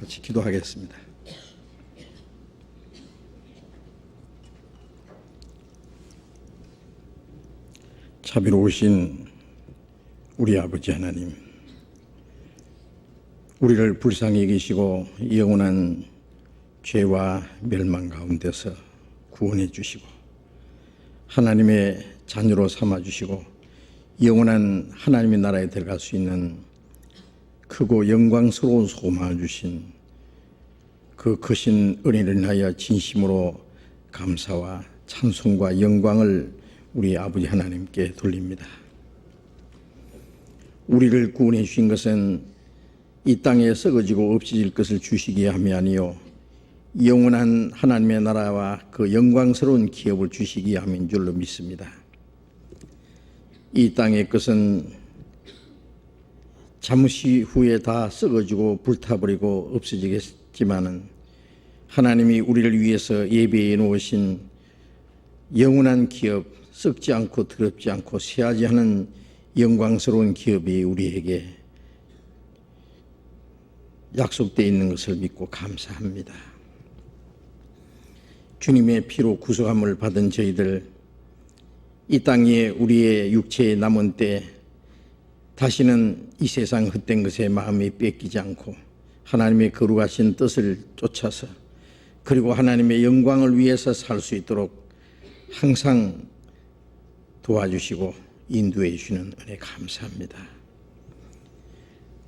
같이 기도하겠습니다. 자비로우신 우리 아버지 하나님, 우리를 불쌍히 여기시고 영원한 죄와 멸망 가운데서 구원해 주시고 하나님의 자녀로 삼아 주시고 영원한 하나님의 나라에 들어갈 수 있는 크고 영광스러운 소망을 주신 그 크신 은혜를 인하여 진심으로 감사와 찬송과 영광을 우리 아버지 하나님께 돌립니다. 우리를 구원해 주신 것은 이 땅에 썩어지고 없어질 것을 주시기 함이 아니요 영원한 하나님의 나라와 그 영광스러운 기업을 주시기 함인 줄로 믿습니다. 이 땅의 것은 잠시 후에 다 썩어지고 불타버리고 없어지겠지만은 하나님이 우리를 위해서 예비해 놓으신 영원한 기업, 썩지 않고 더럽지 않고 쇠하지 않은 영광스러운 기업이 우리에게 약속되어 있는 것을 믿고 감사합니다. 주님의 피로 구속함을 받은 저희들, 이 땅에 우리의 육체에 남은 때 다시는 이 세상 헛된 것에 마음이 뺏기지 않고 하나님의 거룩하신 뜻을 쫓아서 그리고 하나님의 영광을 위해서 살 수 있도록 항상 도와주시고 인도해 주시는 은혜 감사합니다.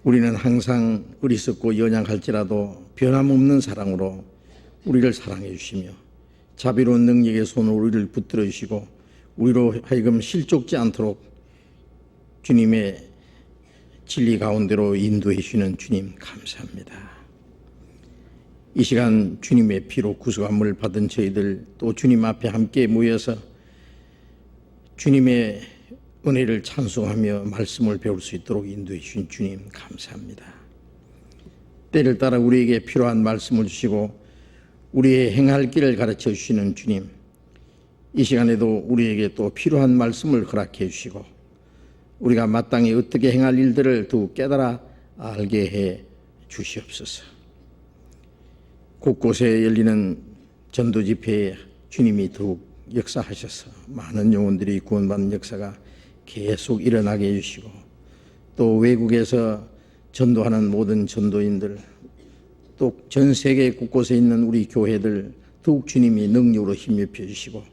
우리는 항상 어리석고 연약할지라도 변함없는 사랑으로 우리를 사랑해 주시며 자비로운 능력의 손으로 우리를 붙들어 주시고 우리로 하여금 실족지 않도록 주님의 진리 가운데로 인도해 주시는 주님 감사합니다. 이 시간 주님의 피로 구속함을 받은 저희들 또 주님 앞에 함께 모여서 주님의 은혜를 찬송하며 말씀을 배울 수 있도록 인도해 주신 주님 감사합니다. 때를 따라 우리에게 필요한 말씀을 주시고 우리의 행할 길을 가르쳐 주시는 주님, 이 시간에도 우리에게 또 필요한 말씀을 허락해 주시고 우리가 마땅히 어떻게 행할 일들을 더욱 깨달아 알게 해 주시옵소서. 곳곳에 열리는 전도 집회에 주님이 더욱 역사하셔서 많은 영혼들이 구원받는 역사가 계속 일어나게 해주시고 또 외국에서 전도하는 모든 전도인들 또 전 세계 곳곳에 있는 우리 교회들 더욱 주님이 능력으로 힘입혀 주시고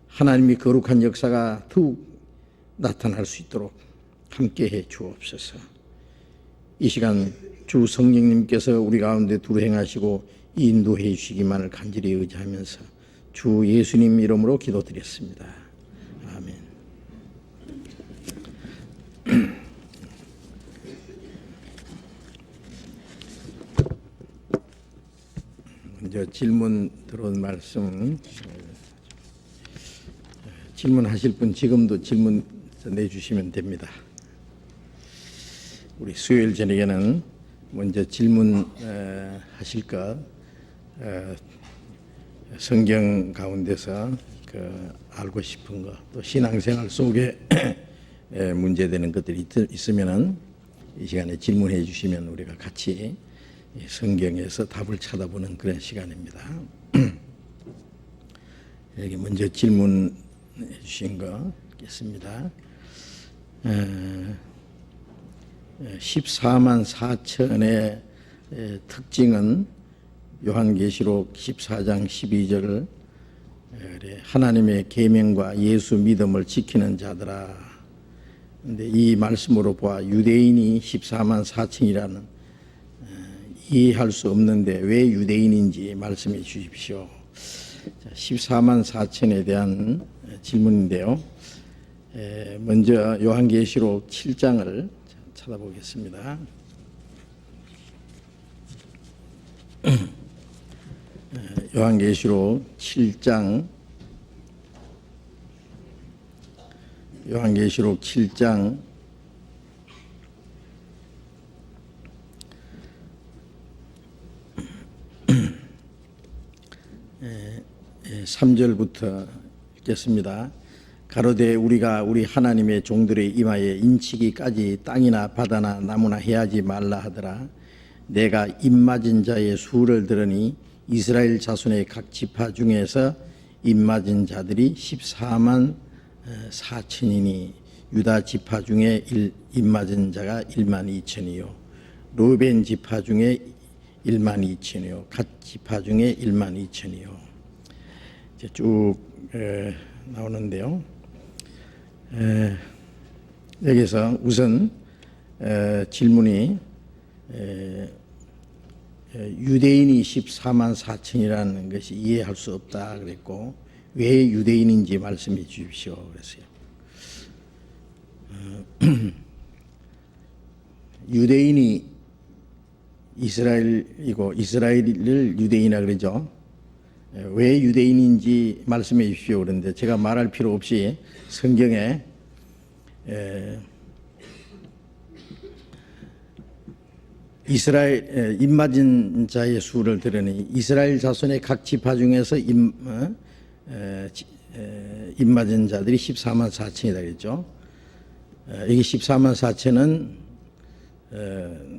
하나님이 거룩한 역사가 더욱 나타날 수 있도록 함께해 주옵소서. 이 시간 주 성령님께서 우리 가운데 두루 행하시고 인도해 주시기만을 간절히 의지하면서 주 예수님 이름으로 기도드렸습니다. 아멘. 먼저 질문 들어온 말씀 질문하실 분 지금도 질문 내주시면 됩니다. 우리 수요일 저녁에는 먼저 질문하실 것 성경 가운데서 알고 싶은 것 또 신앙생활 속에 문제되는 것들이 있으면은 이 시간에 질문해 주시면 우리가 같이 성경에서 답을 찾아보는 그런 시간입니다. 여기 먼저 질문해 주신 거 있겠습니다. 14만 4천의 특징은 요한계시록 14장 12절 하나님의 계명과 예수 믿음을 지키는 자들아. 그런데 이 말씀으로 보아 유대인이 14만 4천이라는 이해할 수 없는데 왜 유대인인지 말씀해 주십시오. 14만 4천에 대한 질문인데요. 먼저 요한계시록 7장을 찾아보겠습니다. 요한계시록 7장 3절부터 읽겠습니다. 가로되 우리가 우리 하나님의 종들의 임하에 인치기까지 땅이나 바다나 나무나 해하지 말라 하더라. 내가 입맞은 자의 수를 들으니 이스라엘 자손의 각 지파 중에서 입맞은 자들이 14만 4천이니 유다 지파 중에 입맞은 자가 1만 2천이요 르벤 지파 중에 1만 2천이요 갓 지파 중에 1만 2천이요. 이제 쭉 나오는데요. 여기서 우선 질문이 유대인이 14만 4천이라는 것이 이해할 수 없다 그랬고 왜 유대인인지 말씀해 주십시오 그랬어요. 유대인이 이스라엘이고 이스라엘을 유대인이라 그러죠. 왜 유대인인지 말씀해 주십시오 그런데 제가 말할 필요 없이 성경에 이스라엘 입맞은 자의 수를 들으니 이스라엘 자손의 각 지파 중에서 입맞은 자들이 14만 4천이다 그랬죠. 여기 14만 4천은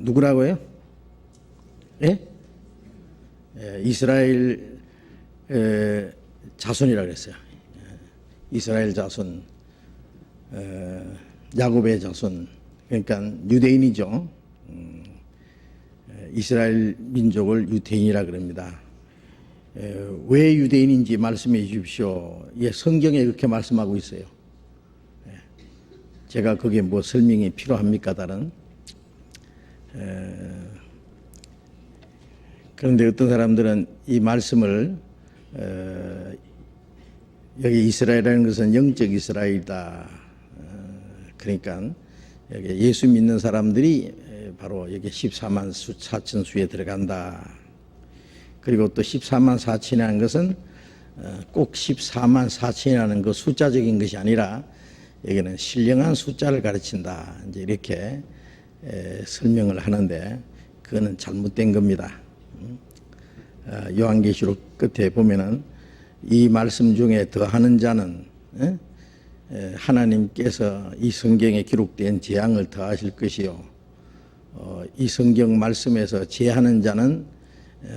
누구라고요? 예? 이스라엘 자손이라고 그랬어요. 이스라엘 자손, 야곱의 자손, 그러니까 유대인이죠. 이스라엘 민족을 유대인이라 그럽니다. 왜 유대인인지 말씀해 주십시오. 예, 성경에 그렇게 말씀하고 있어요. 제가 거기에 뭐 설명이 필요합니까 다른? 그런데 어떤 사람들은 이 말씀을 여기 이스라엘이라는 것은 영적 이스라엘이다. 그러니까 여기 예수 믿는 사람들이 바로 여기 14만 4천 수에 들어간다. 그리고 또 14만 4천이라는 것은 꼭 14만 4천이라는 그 숫자적인 것이 아니라 여기는 신령한 숫자를 가르친다. 이제 이렇게 설명을 하는데 그거는 잘못된 겁니다. 요한계시록 끝에 보면은 이 말씀 중에 더하는 자는 하나님께서 이 성경에 기록된 재앙을 더하실 것이요. 이 성경 말씀에서 제하는 자는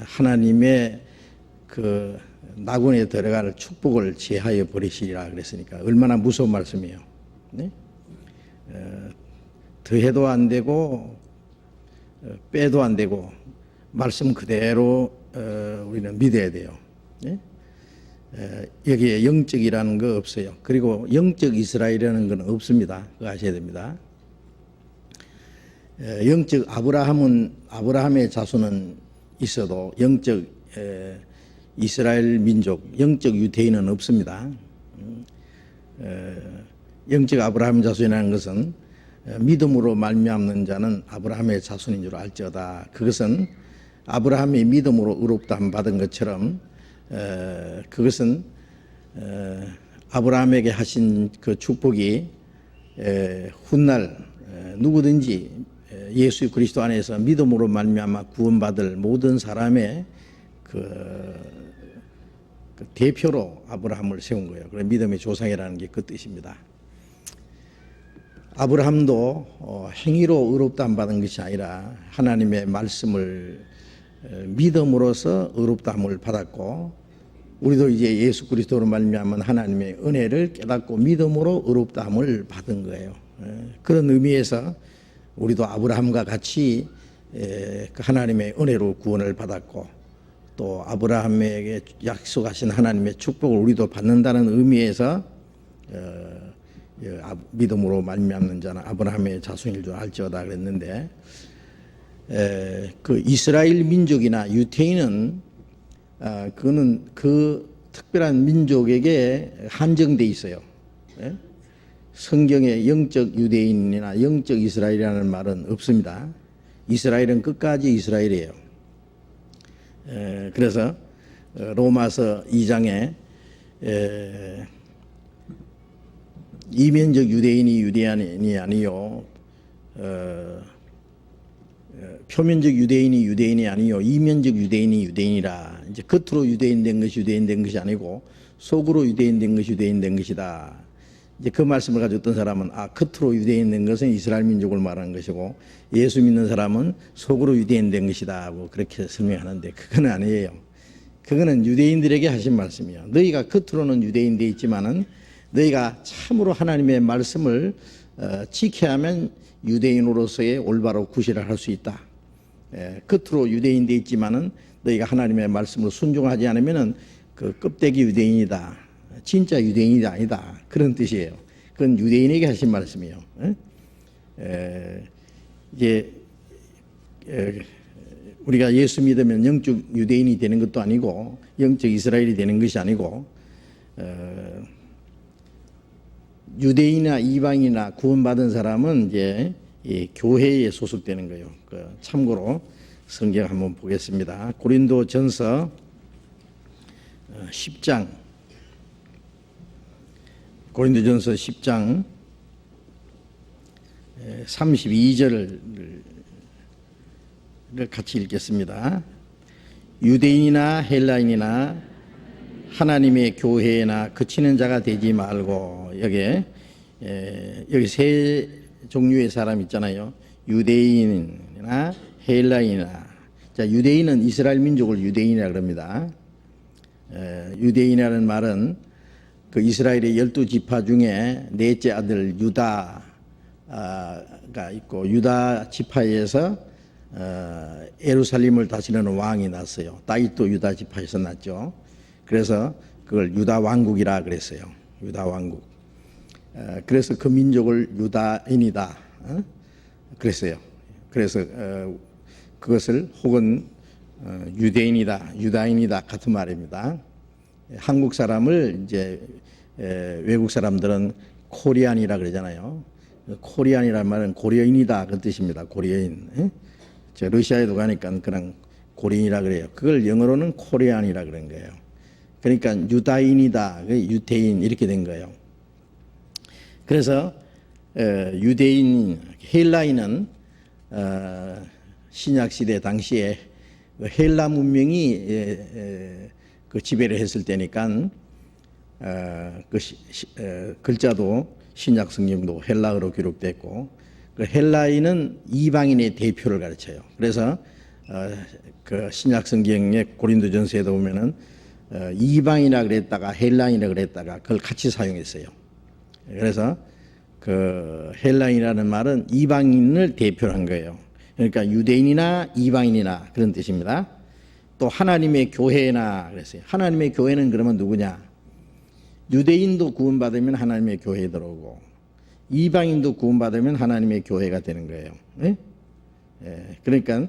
하나님의 그 낙원에 들어갈 축복을 제하여 버리시리라 그랬으니까 얼마나 무서운 말씀이에요. 네? 더해도 안 되고 빼도 안 되고 말씀 그대로 우리는 믿어야 돼요. 네? 여기에 영적이라는 거 없어요. 그리고 영적 이스라엘이라는 건 없습니다. 그거 아셔야 됩니다. 영적 아브라함의 자손은 있어도 영적 이스라엘 민족, 영적 유대인은 없습니다. 영적 아브라함 자손이라는 것은 믿음으로 말미암는 자는 아브라함의 자손인 줄 알지어다. 그것은 아브라함이 믿음으로 의롭다함 받은 것처럼 그것은 아브라함에게 하신 그 축복이 훗날 누구든지 예수 그리스도 안에서 믿음으로 말미암아 구원받을 모든 사람의 그 대표로 아브라함을 세운 거예요. 그래서 믿음의 조상이라는 게 그 뜻입니다. 아브라함도 행위로 의롭다함 받은 것이 아니라 하나님의 말씀을 믿음으로써 의롭다함을 받았고 우리도 이제 예수 그리스도로 말미암은 하나님의 은혜를 깨닫고 믿음으로 의롭다함을 받은 거예요. 그런 의미에서 우리도 아브라함과 같이 하나님의 은혜로 구원을 받았고 또 아브라함에게 약속하신 하나님의 축복을 우리도 받는다는 의미에서 믿음으로 말미암는 자는 아브라함의 자손일 줄 알지어다 그랬는데 그 이스라엘 민족이나 유대인은 그거는 그 특별한 민족에게 한정돼 있어요. 성경에 영적 유대인이나 영적 이스라엘이라는 말은 없습니다. 이스라엘은 끝까지 이스라엘이에요. 그래서 로마서 2장에 이면적 유대인이 유대인이 아니요 표면적 유대인이 유대인이 아니요 이면적 유대인이 유대인이라. 이제 겉으로 유대인 된 것이 유대인 된 것이 아니고 속으로 유대인 된 것이 유대인 된 것이다. 이제 그 말씀을 가지고 어떤 사람은 겉으로 유대인 된 것은 이스라엘 민족을 말하는 것이고 예수 믿는 사람은 속으로 유대인 된 것이다 뭐 그렇게 설명하는데 그건 아니에요. 그거는 유대인들에게 하신 말씀이에요. 너희가 겉으로는 유대인 돼 있지만은 너희가 참으로 하나님의 말씀을 지켜야 하면 유대인으로서의 올바로 구실을 할 수 있다. 겉으로 유대인 돼 있지만은 너희가 하나님의 말씀을 순종하지 않으면은 그 껍데기 유대인이다. 진짜 유대인이 아니다. 그런 뜻이에요. 그건 유대인에게 하신 말씀이에요. 이제 우리가 예수 믿으면 영적 유대인이 되는 것도 아니고 영적 이스라엘이 되는 것이 아니고 유대인이나 이방이나 구원받은 사람은 이제 이 교회에 소속되는 거예요. 참고로 성경 한번 보겠습니다. 고린도전서 10장 고린도전서 10장 32절을 같이 읽겠습니다. 유대인이나 헬라인이나 하나님의 교회나 그치는 자가 되지 말고 여기 세 종류의 사람 있잖아요. 유대인이나 헬라인이나 자 유대인은 이스라엘 민족을 유대인이라 그럽니다. 유대인이라는 말은 그 이스라엘의 12지파 중에 넷째 아들 유다가 있고 유다 지파에서 예루살렘을 다스리는 왕이 났어요. 다윗도 유다 지파에서 났죠. 그래서 그걸 유다 왕국이라 그랬어요. 유다 왕국. 그래서 그 민족을 유다인이다 그랬어요. 그래서 그것을 혹은 유대인이다, 유다인이다 같은 말입니다. 한국 사람을 이제 외국 사람들은 코리안이라 그러잖아요. 코리안이란 말은 고려인이다 그 뜻입니다. 고려인. 저 러시아에도 가니까 그냥 고려인이라 그래요. 그걸 영어로는 코리안이라 그런 거예요. 그러니까 유다인이다, 유태인 이렇게 된 거예요. 그래서 유대인, 헬라인은 신약 시대 당시에 헬라 문명이 그 지배를 했을 때니까 글자도 신약 성경도 헬라어로 기록됐고 그 헬라인은 이방인의 대표를 가르쳐요. 그래서 그 신약 성경의 고린도전서에도 보면은 이방이라 그랬다가 헬라인이라 그랬다가 그걸 같이 사용했어요. 그래서 그 헬라인이라는 말은 이방인을 대표로 한 거예요. 그러니까 유대인이나 이방인이나 그런 뜻입니다. 또 하나님의 교회나 그랬어요. 하나님의 교회는 그러면 누구냐? 유대인도 구원받으면 하나님의 교회에 들어오고 이방인도 구원받으면 하나님의 교회가 되는 거예요. 네? 그러니까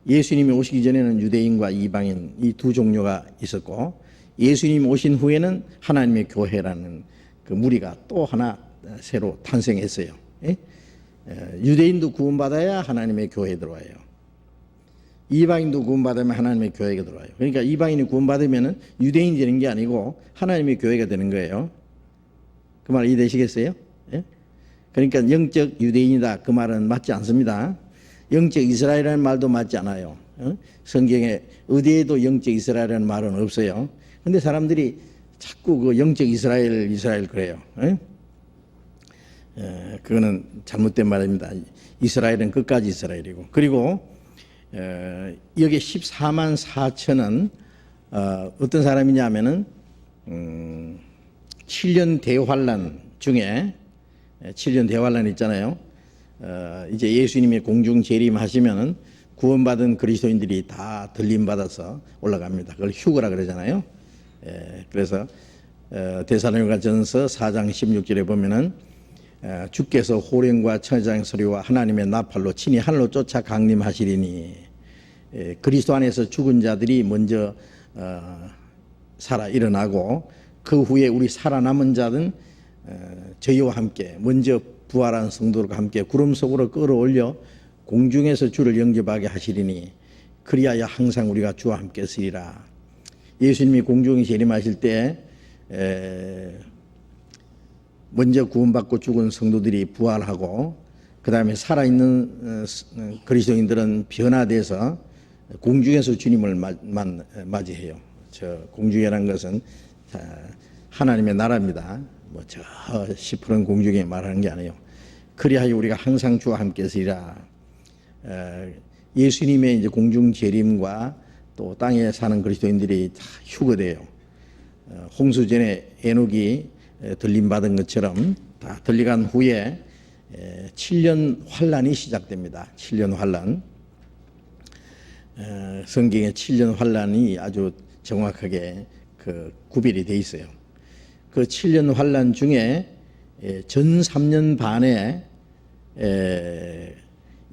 예수님이 오시기 전에는 유대인과 이방인 이 두 종류가 있었고 예수님이 오신 후에는 하나님의 교회라는 그 무리가 또 하나 새로 탄생했어요. 유대인도 구원받아야 하나님의 교회에 들어와요. 이방인도 구원받으면 하나님의 교회가 들어와요. 그러니까 이방인이 구원받으면 유대인이 되는 게 아니고 하나님의 교회가 되는 거예요. 그 말 이해되시겠어요? 그러니까 영적 유대인이다 그 말은 맞지 않습니다. 영적 이스라엘이라는 말도 맞지 않아요. 성경에 어디에도 영적 이스라엘이라는 말은 없어요. 근데 사람들이 자꾸 그 영적 이스라엘 그래요. 그거는 잘못된 말입니다. 이스라엘은 끝까지 이스라엘이고 그리고 여기 14만 4천은 어떤 사람이냐면은 7년 대환란 중에 7년 대환란 있잖아요. 이제 예수님이 공중 재림하시면은 구원받은 그리스도인들이 다 들림받아서 올라갑니다. 그걸 휴거라 그러잖아요. 그래서 데살로니가전서 4장 16절에 보면은 주께서 호령과 천장의 소리와 하나님의 나팔로 친히 하늘로 쫓아 강림하시리니 그리스도 안에서 죽은 자들이 먼저 살아 일어나고 그 후에 우리 살아남은 자는 저희와 함께 먼저 부활한 성도들과 함께 구름 속으로 끌어올려 공중에서 주를 영접하게 하시리니 그리하여 항상 우리가 주와 함께 쓰리라. 예수님이 공중에 재림하실 때 먼저 구원받고 죽은 성도들이 부활하고 그 다음에 살아있는 그리스도인들은 변화돼서 공중에서 주님을 맞이해요. 저 공중이라는 것은 하나님의 나라입니다. 뭐 저 시푸른 공중에 말하는 게 아니에요. 그리하여 우리가 항상 주와 함께 있으리라. 예수님의 이제 공중 재림과 또 땅에 사는 그리스도인들이 다 휴거돼요. 홍수전에 에녹이 들림받은 것처럼 다 들려간 후에 7년 환란이 시작됩니다. 7년 환란. 성경에 7년 환란이 아주 정확하게 그 구별이 돼 있어요. 그 7년 환란 중에 전 3년 반에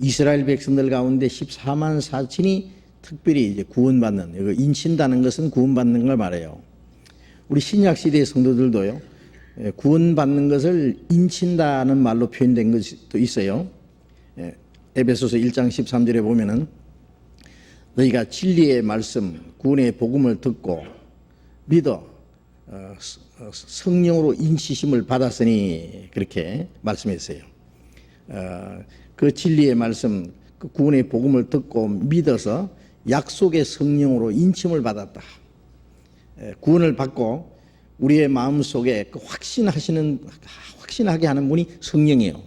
이스라엘 백성들 가운데 14만 4천이 특별히 이제 구원받는, 인친다는 것은 구원받는 걸 말해요. 우리 신약 시대의 성도들도요, 구원받는 것을 인친다는 말로 표현된 것도 있어요. 에베소서 1장 13절에 보면은 너희가 진리의 말씀, 구원의 복음을 듣고 믿어 성령으로 인치심을 받았으니 그렇게 말씀했어요. 그 진리의 말씀, 그 구원의 복음을 듣고 믿어서 약속의 성령으로 인침을 받았다. 구원을 받고 우리의 마음속에 그 확신하게 하는 분이 성령이에요.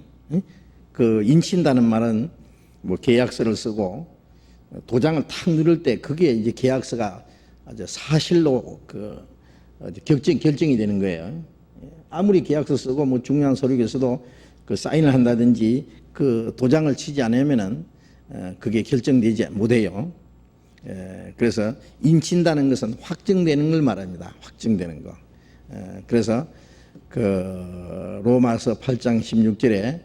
그 인친다는 말은 뭐 계약서를 쓰고 도장을 탁 누를 때 그게 이제 계약서가 아주 사실로 그 결정이 되는 거예요. 아무리 계약서 쓰고 뭐 중요한 서류에서도 그 사인을 한다든지 그 도장을 치지 않으면은 그게 결정되지 못해요. 그래서 인친다는 것은 확정되는 걸 말합니다. 확정되는 거. 그래서 그 로마서 8장 16절에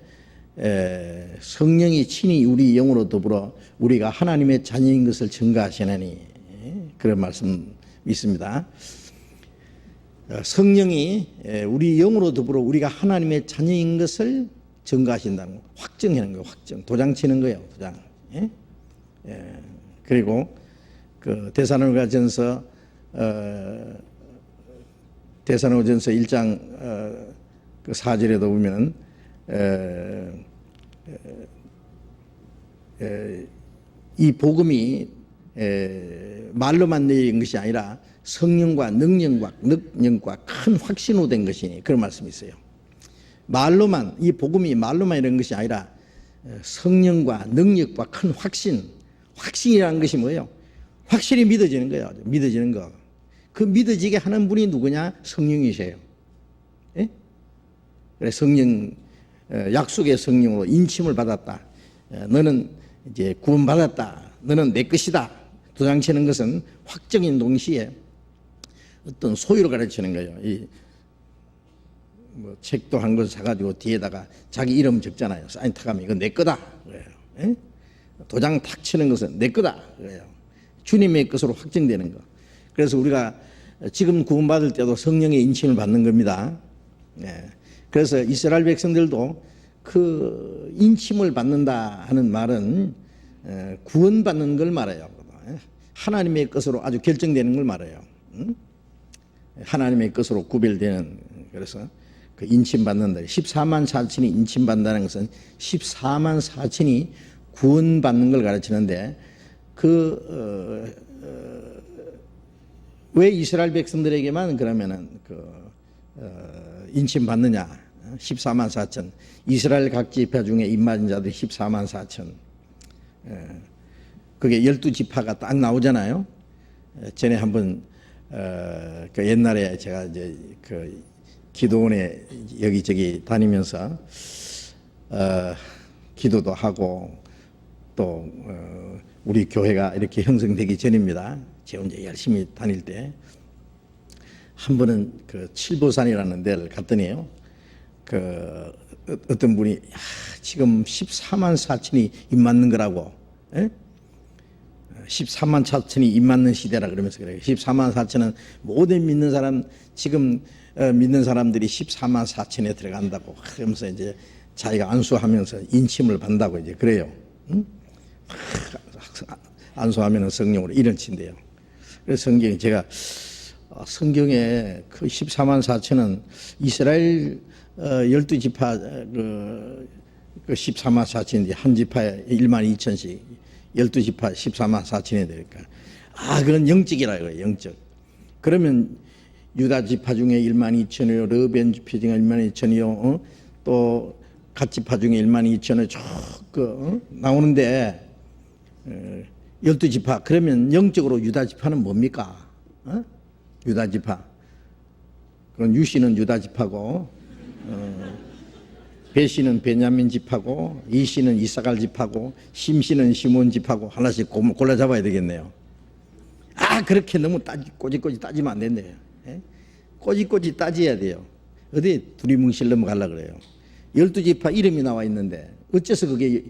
성령이 친히 우리 영으로 더불어 우리가 하나님의 자녀인 것을 증거하시나니 그런 말씀 있습니다. 성령이 우리 영으로 더불어 우리가 하나님의 자녀인 것을 증거하신다는 거, 확정하는 거예요. 확정, 도장 치는 거예요. 도장. 그리고 그 데살로니가전서 1장 그 4절에도 보면 이 복음이 말로만 내린 것이 아니라 성령과 능력과 큰 확신으로 된 것이니 그런 말씀이 있어요. 말로만, 이 복음이 말로만 이런 것이 아니라 성령과 능력과 큰 확신이라는 것이 뭐예요? 확실히 믿어지는 거예요. 믿어지는 거. 그 믿어지게 하는 분이 누구냐? 성령이세요. 예? 그래 성령, 약속의 성령으로 인침을 받았다. 너는 이제 구원받았다. 너는 내 것이다. 도장치는 것은 확정인 동시에 어떤 소유를 가르치는 거예요. 뭐 책도 한 권 사가지고 뒤에다가 자기 이름 적잖아요. 사인 탁하면 이건 내 거다. 그래요. 예? 도장 탁 치는 것은 내 거다. 그래요. 주님의 것으로 확정되는 거. 그래서 우리가 지금 구원받을 때도 성령의 인침을 받는 겁니다. 예. 그래서 이스라엘 백성들도 그 인침을 받는다 하는 말은 구원받는 걸 말해요. 하나님의 것으로 아주 결정되는 걸 말해요. 하나님의 것으로 구별되는, 그래서 그 인침받는다. 14만 4천이 인침받는다는 것은 14만 4천이 구원받는 걸 가르치는데 왜 이스라엘 백성들에게만 그러면은 인침받느냐? 14만 4천. 이스라엘 각 지파 중에 입맞은 자들이 14만 4천. 그게 12지파가 딱 나오잖아요. 전에 한번 그 옛날에 제가 이제 그 기도원에 여기저기 다니면서 기도도 하고 또 우리 교회가 이렇게 형성되기 전입니다. 제 혼자 열심히 다닐 때 한 번은 그 칠보산이라는 데를 갔더니요. 그 어떤 분이 지금 14만 4천이 입맞는 거라고, 에? 14만 4천이 입맞는 시대라 그러면서 그래요. 14만 4천은 모든 믿는 사람, 지금 믿는 사람들이 14만 4천에 들어간다고 그러면서 이제 자기가 안수하면서 인침을 받는다고 이제 그래요. 응? 안수하면은 성령으로 이런 친대요. 그래서 성경에 제가 성경에 그 14만 4천은 이스라엘 12지파 그 14만 4천인데 한 지파에 1만 2천씩 12지파 14만 4천이 되니까 그건 영적이라 그래요. 영적. 그러면 유다 지파 중에 1만 2천이요, 르벤 지파 중에 1만 2천이요, 또 갓 지파 중에 1만 2천을 쭉 나오는데 12지파. 그러면 영적으로 유다 지파는 뭡니까? 유다 지파. 그건 유씨는 유다 지파고, 배씨는 베냐민 지파고, 이씨는 이사갈 지파고, 심씨는 시몬 지파고, 하나씩 골라 잡아야 되겠네요. 그렇게 너무 꼬집꼬집 따지면 안 된대요. 꼬집꼬집 따져야 돼요. 어디 두리뭉실 넘어가려고 그래요. 12지파 이름이 나와 있는데 어째서 그게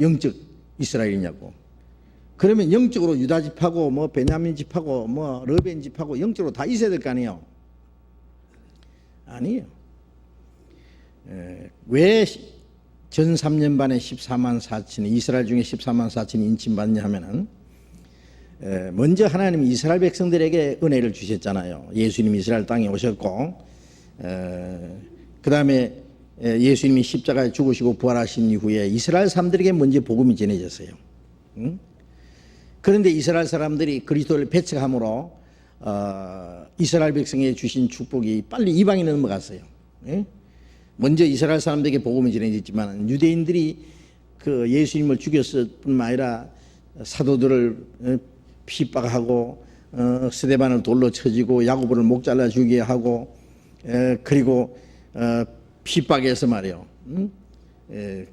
영적 이스라엘이냐고. 그러면 영적으로 유다 지파고 뭐 베냐민 지파고 뭐 르벤 지파고 영적으로 다 있어야 될 거 아니에요. 아니에요. 왜 전 3년 반에 14만 4천이 이스라엘 중에 14만 4천이 인침받냐 하면은 먼저 하나님이 이스라엘 백성들에게 은혜를 주셨잖아요. 예수님이 이스라엘 땅에 오셨고, 그 다음에 예수님이 십자가에 죽으시고 부활하신 이후에 이스라엘 사람들에게 먼저 복음이 전해졌어요. 그런데 이스라엘 사람들이 그리스도를 배척함으로 이스라엘 백성에 주신 축복이 빨리 이방인에 넘어갔어요. 먼저 이스라엘 사람들에게 복음이 전해졌지만 유대인들이 그 예수님을 죽였을 뿐만 아니라 사도들을 핍박하고 스데반을 돌로 쳐지고 야고보를 목 잘라 죽게 하고 그리고 핍박해서 말이요.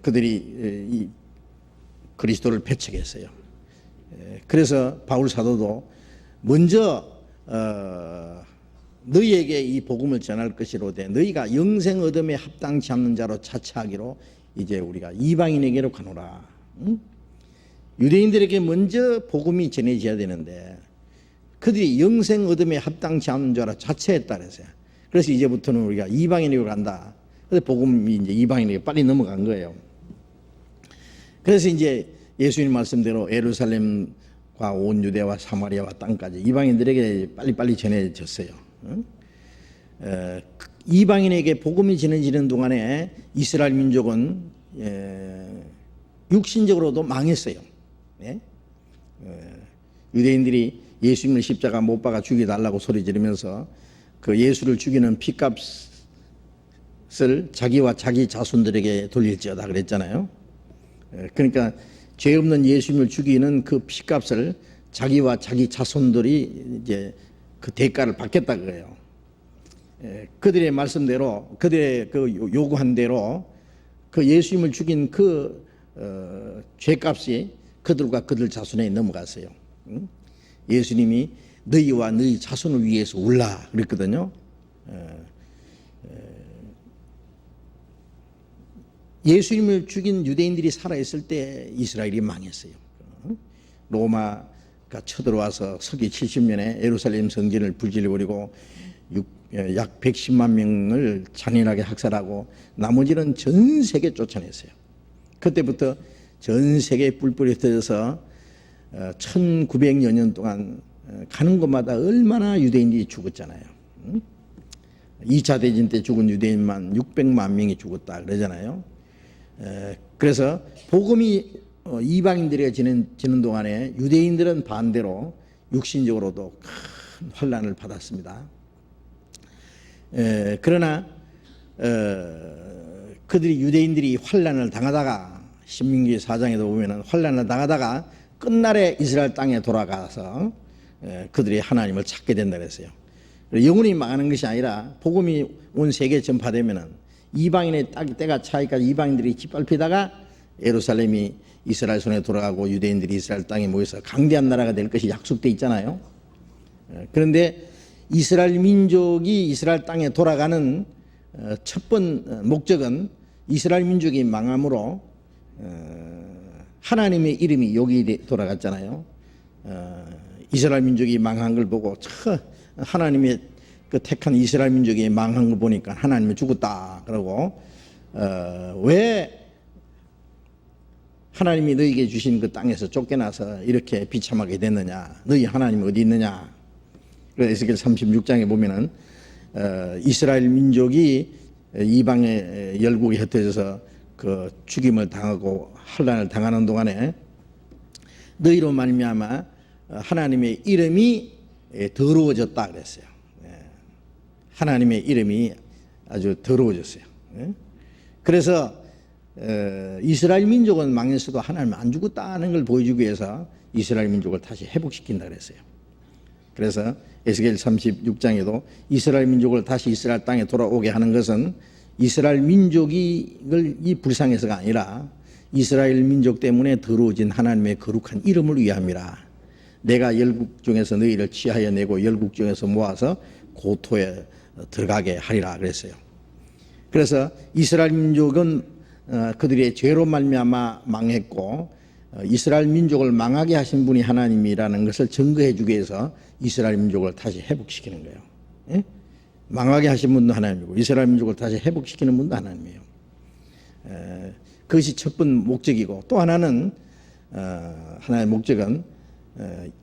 그들이 이 그리스도를 배척했어요. 그래서 바울 사도도 먼저 너희에게 이 복음을 전할 것이로되 너희가 영생 얻음에 합당치 않는 자로 자처하기로 이제 우리가 이방인에게로 가노라. 유대인들에게 먼저 복음이 전해져야 되는데 그들이 영생 얻음에 합당치 않는 자로 자처했다 그랬어요. 그래서 이제부터는 우리가 이방인에게로 간다. 그래서 복음이 이제 이방인에게 빨리 넘어간 거예요. 그래서 이제 예수님 말씀대로 예루살렘과 온 유대와 사마리아와 땅까지 이방인들에게 빨리빨리 전해졌어요. 이방인에게 복음이 전해지는 동안에 이스라엘 민족은 육신적으로도 망했어요. 유대인들이 예수님을 십자가 못 박아 죽여달라고 소리 지르면서 그 예수를 죽이는 피값을 자기와 자기 자손들에게 돌릴지어다 그랬잖아요. 그러니까 죄 없는 예수님을 죽이는 그 피값을 자기와 자기 자손들이 이제 그 대가를 받겠다 그래요. 그들의 말씀대로, 그들의 그 요구한 대로 그 예수님을 죽인 그 죄값이 그들과 그들 자손에 넘어갔어요. 예수님이 너희와 너희 자손을 위해서 울라 그랬거든요. 예수님을 죽인 유대인들이 살아있을 때 이스라엘이 망했어요. 로마가 쳐들어와서 서기 70년에 예루살렘 성전을 불질러버리고 약 110만 명을 잔인하게 학살하고 나머지는 전 세계 쫓아냈어요. 그때부터 전 세계에 뿔뿔이 흩어져서 1900여 년 동안 가는 곳마다 얼마나 유대인들이 죽었잖아요. 2차 대전 때 죽은 유대인만 600만 명이 죽었다 그러잖아요. 그래서 복음이 이방인들에게 지는 동안에 유대인들은 반대로 육신적으로도 큰 환난을 받았습니다. 그러나 그들이 유대인들이 환난을 당하다가 신명기 4장에도 보면은 환난을 당하다가 끝날에 이스라엘 땅에 돌아가서 그들이 하나님을 찾게 된다 그랬어요. 영원히 망하는 것이 아니라 복음이 온 세계에 전파되면은 이방인의 때가 차이까지 이방인들이 짓밟히다가 예루살렘이 이스라엘 손에 돌아가고 유대인들이 이스라엘 땅에 모여서 강대한 나라가 될 것이 약속돼 있잖아요. 그런데 이스라엘 민족이 이스라엘 땅에 돌아가는 첫 번 목적은 이스라엘 민족이 망함으로 하나님의 이름이 여기 돌아갔잖아요. 이스라엘 민족이 망한 걸 보고 하나님의 그 택한 이스라엘 민족이 망한 걸 보니까 하나님이 죽었다 그러고 왜 하나님이 너희에게 주신 그 땅에서 쫓겨나서 이렇게 비참하게 됐느냐, 너희 하나님이 어디 있느냐. 그래서 에스겔 36장에 보면은 이스라엘 민족이 이방의 열국에 흩어져서 그 죽임을 당하고 환난을 당하는 동안에 너희로 말미암아 하나님의 이름이 더러워졌다 그랬어요. 하나님의 이름이 아주 더러워졌어요. 그래서 이스라엘 민족은 망했어도 하나님 안 죽었다는 걸 보여주기 위해서 이스라엘 민족을 다시 회복시킨다 그랬어요. 그래서 에스겔 36장에도 이스라엘 민족을 다시 이스라엘 땅에 돌아오게 하는 것은 이스라엘 민족이 불쌍해서가 아니라 이스라엘 민족 때문에 더러워진 하나님의 거룩한 이름을 위함이라. 내가 열국 중에서 너희를 취하여 내고 열국 중에서 모아서 고토에 들어가게 하리라 그랬어요. 그래서 이스라엘 민족은 그들의 죄로 말미암아 망했고 이스라엘 민족을 망하게 하신 분이 하나님이라는 것을 증거해 주기 위해서 이스라엘 민족을 다시 회복시키는 거예요. 예? 망하게 하신 분도 하나님이고 이스라엘 민족을 다시 회복시키는 분도 하나님이에요. 그것이 첫 번째 목적이고, 또 하나는 하나의 목적은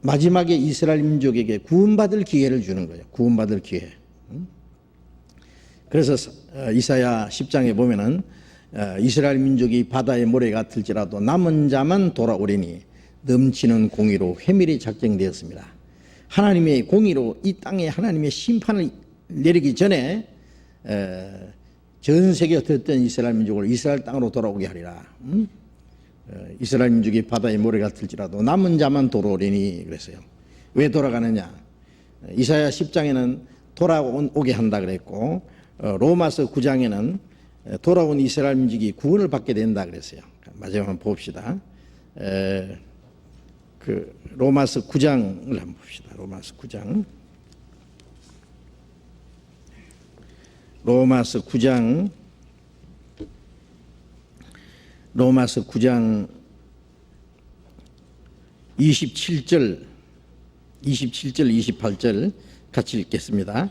마지막에 이스라엘 민족에게 구원받을 기회를 주는 거예요. 구원받을 기회. 그래서 이사야 10장에 보면은 이스라엘 민족이 바다의 모래 같을지라도 남은 자만 돌아오리니 넘치는 공의로 회밀이 작정되었습니다. 하나님의 공의로 이 땅에 하나님의 심판을 내리기 전에 전 세계에 흩어졌던 이스라엘 민족을 이스라엘 땅으로 돌아오게 하리라. 이스라엘 민족이 바다의 모래 같을지라도 남은 자만 돌아오리니 그랬어요. 왜 돌아가느냐? 이사야 10장에는 돌아오게 한다 그랬고, 로마서 9장에는 돌아온 이스라엘 민족이 구원을 받게 된다 그랬어요. 마지막 한번 봅시다. 그 로마서 9장을 한번 봅시다. 로마서 9장. 로마서 9장 27절 28절 같이 읽겠습니다.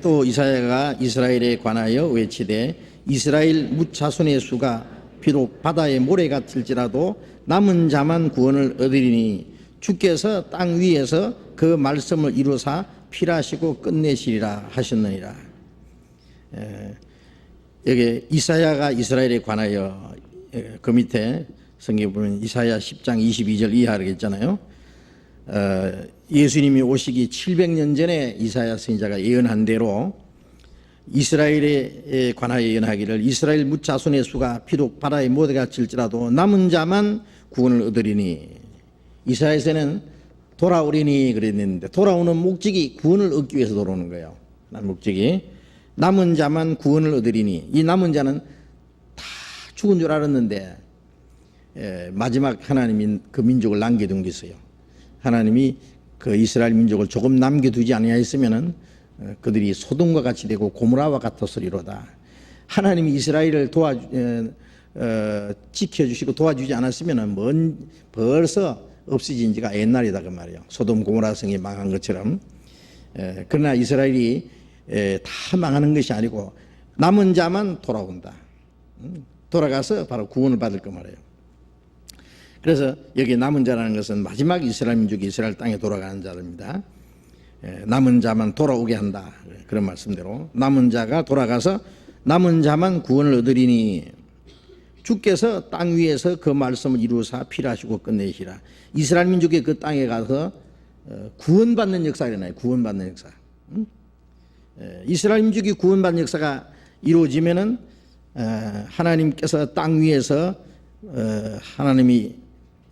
또 이사야가 이스라엘에 관하여 외치되 이스라엘 뭇자손의 수가 비록 바다의 모래 같을지라도 남은 자만 구원을 얻으리니 주께서 땅 위에서 그 말씀을 이루사 필하시고 끝내시리라 하셨느니라. 여기 이사야가 이스라엘에 관하여, 그 밑에 성경에 보면 이사야 10장 22절 이하라고 했잖아요. 예수님이 오시기 700년 전에 이사야 선지자가 예언한 대로 이스라엘에 관하여 예언하기를 이스라엘 뭇자손의 수가 비록 바다의 모래가 질지라도 남은 자만 구원을 얻으리니, 이사야에서는 돌아오리니 그랬는데 돌아오는 목적이 구원을 얻기 위해서 돌아오는 거예요. 목적이 남은 자만 구원을 얻으리니, 이 남은 자는 다 죽은 줄 알았는데 마지막 하나님이 그 민족을 남겨둔 게 있어요. 하나님이 그 이스라엘 민족을 조금 남겨두지 아니하였으면은 그들이 소돔과 같이 되고 고모라와 같았으리로다. 하나님이 이스라엘을 지켜주시고 도와주지 않았으면은 벌써 없어진 지가 옛날이다 그 말이에요. 소돔 고모라 성이 망한 것처럼. 그러나 이스라엘이 다 망하는 것이 아니고 남은 자만 돌아온다. 돌아가서 바로 구원을 받을 거 말이에요. 그래서 여기 남은 자라는 것은 마지막 이스라엘 민족이 이스라엘 땅에 돌아가는 자입니다. 남은 자만 돌아오게 한다. 그런 말씀대로 남은 자가 돌아가서 남은 자만 구원을 얻으리니 주께서 땅 위에서 그 말씀을 이루사 필하시고 끝내시라. 이스라엘 민족이 그 땅에 가서 구원받는 역사가 일어나요. 구원받는 역사. 이스라엘 민족이 구원받는 역사가 이루어지면은 하나님께서 땅 위에서 하나님이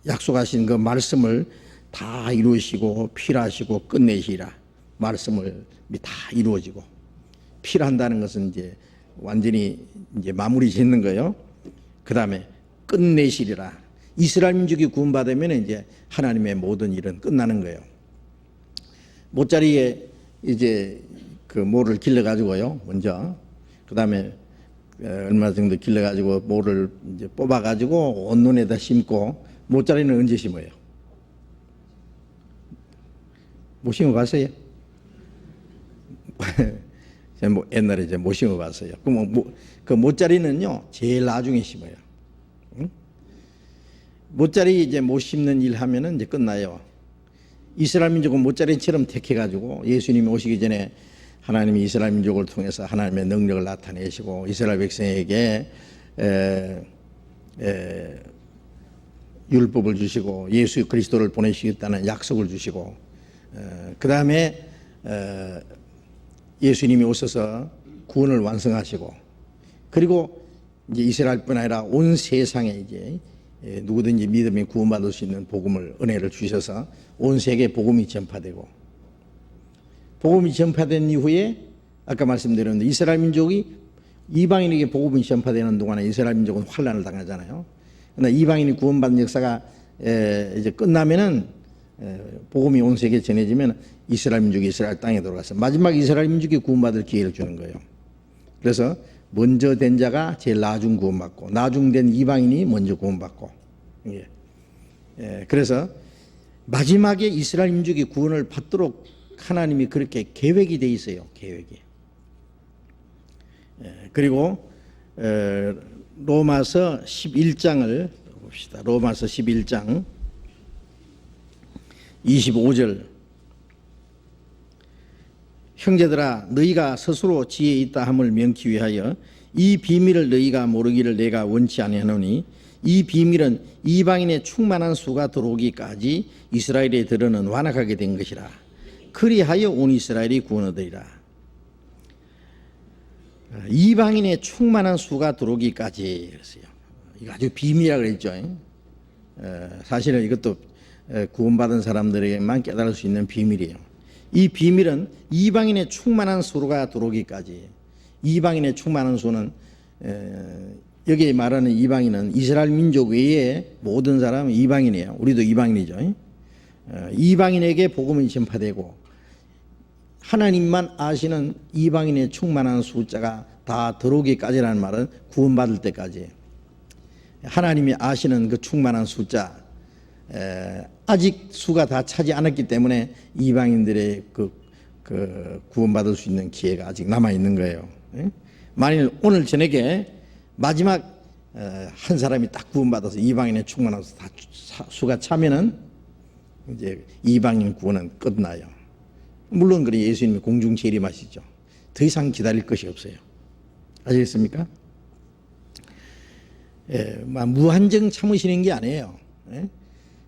약속하신 그 말씀을 다 이루시고 필하시고 끝내시라. 말씀을 다 이루어지고, 필한다는 것은 이제 완전히 이제 마무리 짓는 거예요. 그 다음에 끝내시리라. 이스라엘 민족이 구원받으면 이제 하나님의 모든 일은 끝나는 거예요. 모짜리에 이제 그 모를 길러가지고요, 먼저. 그 다음에 얼마 정도 길러가지고 모를 이제 뽑아가지고 온눈에다 심고, 모짜리는 언제 심어요? 못 심어봤어요? 옛날에 이제 못 심어봤어요. 그 모짜리는요, 제일 나중에 심어요. 응? 모짜리 이제 못 심는 일 하면은 이제 끝나요. 이스라엘 민족은 모짜리처럼 택해가지고 예수님이 오시기 전에 하나님이 이스라엘 민족을 통해서 하나님의 능력을 나타내시고 이스라엘 백성에게 율법을 주시고 예수 그리스도를 보내시겠다는 약속을 주시고, 그 다음에 예수님이 오셔서 구원을 완성하시고, 그리고 이제 이스라엘뿐 아니라 온 세상에 이제 누구든지 믿음이 구원받을 수 있는 복음을, 은혜를 주셔서 온 세계에 복음이 전파되고, 복음이 전파된 이후에 아까 말씀드렸는데 이스라엘 민족이 이방인에게 복음이 전파되는 동안에 이스라엘 민족은 환난을 당하잖아요. 그러나 이방인이 구원받는 역사가 이제 끝나면은, 복음이 온 세계에 전해지면 이스라엘 민족이 이스라엘 땅에 들어가서 마지막 이스라엘 민족이 구원받을 기회를 주는 거예요. 그래서 먼저 된 자가 제일 나중 구원받고, 나중된 이방인이 먼저 구원받고, 그래서 마지막에 이스라엘 민족이 구원을 받도록 하나님이 그렇게 계획이 돼 있어요. 계획이. 그리고 로마서 11장을 봅시다. 로마서 11장 25절. 형제들아, 너희가 스스로 지혜 있다 함을 명키 위하여 이 비밀을 너희가 모르기를 내가 원치 아니하노니, 이 비밀은 이방인의 충만한 수가 들어오기까지 이스라엘에 들어는 완악하게 된 것이라. 그리하여 온 이스라엘이 구원 얻으리라. 이방인의 충만한 수가 들어오기까지 그랬어요. 이거 아주 비밀이라고 그랬죠. 사실은 이것도 구원받은 사람들에게만 깨달을 수 있는 비밀이에요. 이 비밀은 이방인의 충만한 수가 들어오기까지. 이방인의 충만한 수는, 여기에 말하는 이방인은 이스라엘 민족 외에 모든 사람은 이방인이에요. 우리도 이방인이죠. 이방인에게 복음이 전파되고, 하나님만 아시는 이방인의 충만한 숫자가 다 들어오기까지라는 말은 구원받을 때까지. 하나님이 아시는 그 충만한 숫자, 아직 수가 다 차지 않았기 때문에 이방인들의 그 구원받을 수 있는 기회가 아직 남아있는 거예요. 만일 오늘 저녁에 마지막 한 사람이 딱 구원받아서 이방인의 충만한 수가 차면은 이제 이방인 구원은 끝나요. 물론 그래 예수님이 공중 재림하시죠. 더 이상 기다릴 것이 없어요. 아시겠습니까? 무한정 참으시는 게 아니에요.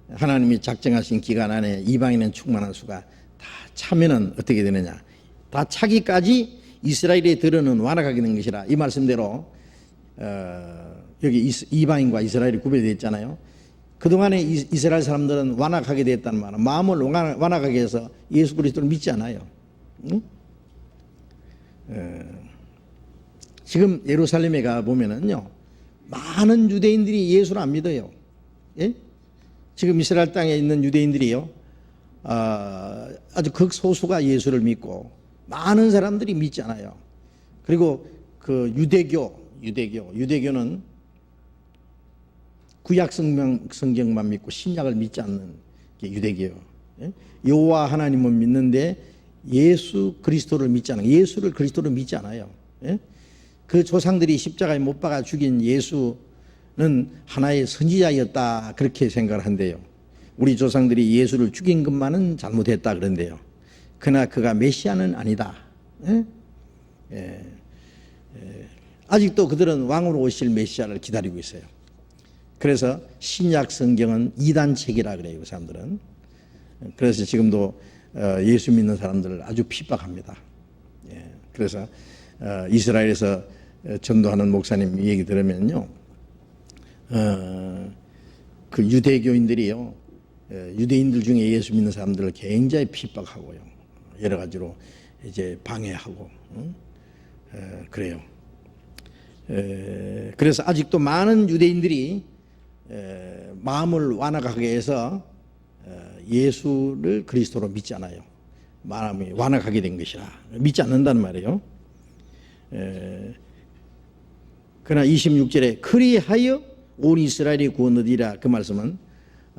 하나님이 작정하신 기간 안에 이방인은 충만한 수가 다 차면은 어떻게 되느냐? 다 차기까지 이스라엘에 들어는 완악하게 된 것이라. 이 말씀대로 여기 이방인과 이스라엘이 구별되어 있잖아요. 그동안에 이스라엘 사람들은 완악하게 됐다는 말은 마음을 완악하게 해서 예수 그리스도를 믿지 않아요. 지금 예루살렘에 가 보면은요, 많은 유대인들이 예수를 안 믿어요. 예? 지금 이스라엘 땅에 있는 유대인들이요, 아주 극소수가 예수를 믿고 많은 사람들이 믿지 않아요. 그리고 그 유대교는 구약 성경만 믿고 신약을 믿지 않는 게 유대교예요. 여호와 하나님은 믿는데 예수 그리스도를 믿지 않아요. 예수를 그리스도를 믿지 않아요. 그 조상들이 십자가에 못 박아 죽인 예수는 하나의 선지자였다, 그렇게 생각을 한대요. 우리 조상들이 예수를 죽인 것만은 잘못했다 그런데요. 그러나 그가 메시아는 아니다. 아직도 그들은 왕으로 오실 메시아를 기다리고 있어요. 그래서 신약 성경은 이단책이라 그래요, 그 사람들은. 그래서 지금도 예수 믿는 사람들을 아주 핍박합니다. 그래서 이스라엘에서 전도하는 목사님 얘기 들으면요, 그 유대교인들이요, 유대인들 중에 예수 믿는 사람들을 굉장히 핍박하고요, 여러 가지로 이제 방해하고, 그래요. 그래서 아직도 많은 유대인들이 마음을 완악하게 해서 예수를 그리스도로 믿지 않아요. 마음이 완악하게 된 것이라 믿지 않는다는 말이에요. 그러나 26절에 그리하여 온 이스라엘이 구원 얻으리라, 그 말씀은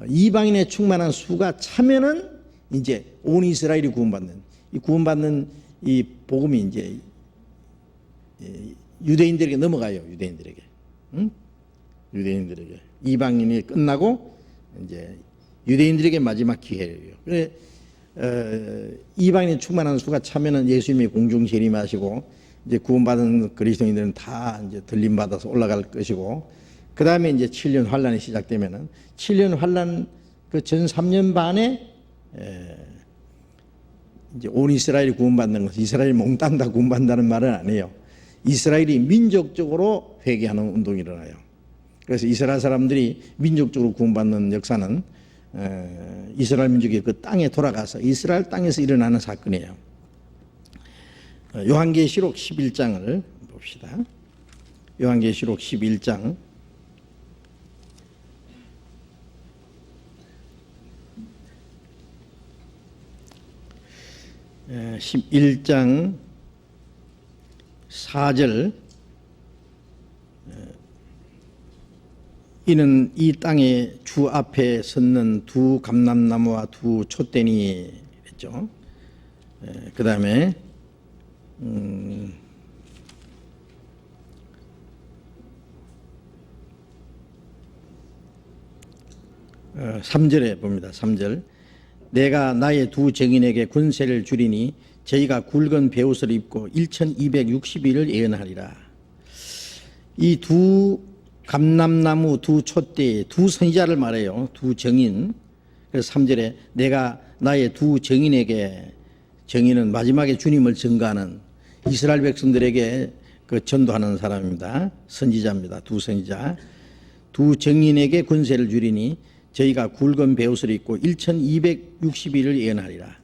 이방인의 충만한 수가 차면은 이제 온 이스라엘이 구원받는 이 복음이 이제 유대인들에게 넘어가요. 유대인들에게. 유대인들에게. 이방인이 끝나고 이제 유대인들에게 마지막 기회예요. 그래, 이방인의 충만한 수가 차면은 예수님이 공중 재림하시고 이제 구원받은 그리스도인들은 다 이제 들림 받아서 올라갈 것이고, 그 다음에 이제 7년 환란이 시작되면은 7년 환란 그 전 3년 반에 이제 온 이스라엘이 구원받는 것은 이스라엘 몽땅 다 구원받는다는 말은 아니에요. 이스라엘이 민족적으로 회개하는 운동이 일어나요. 그래서 이스라엘 사람들이 민족적으로 구원받는 역사는 이스라엘 민족이 그 땅에 돌아가서 이스라엘 땅에서 일어나는 사건이에요. 요한계시록 11장을 봅시다. 요한계시록 11장 11장 4절 이는 이 땅의 주 앞에 섰는 두 감람나무와 두 촛대니 했죠. 그 다음에 3절에 봅니다. 3절 내가 나의 두 증인에게 군세를 주리니 저희가 굵은 베옷을 입고 1260일을 예언하리라. 이 두 감람나무 두 촛대 두 선지자를 말해요. 두 증인. 그래서 3절에 내가 나의 두 증인에게, 증인은 마지막에 주님을 증거하는 이스라엘 백성들에게 그 전도하는 사람입니다. 선지자입니다. 두 선지자. 두 증인에게 군세를 주리니 저희가 굵은 베옷을 입고 1260일을 예언하리라.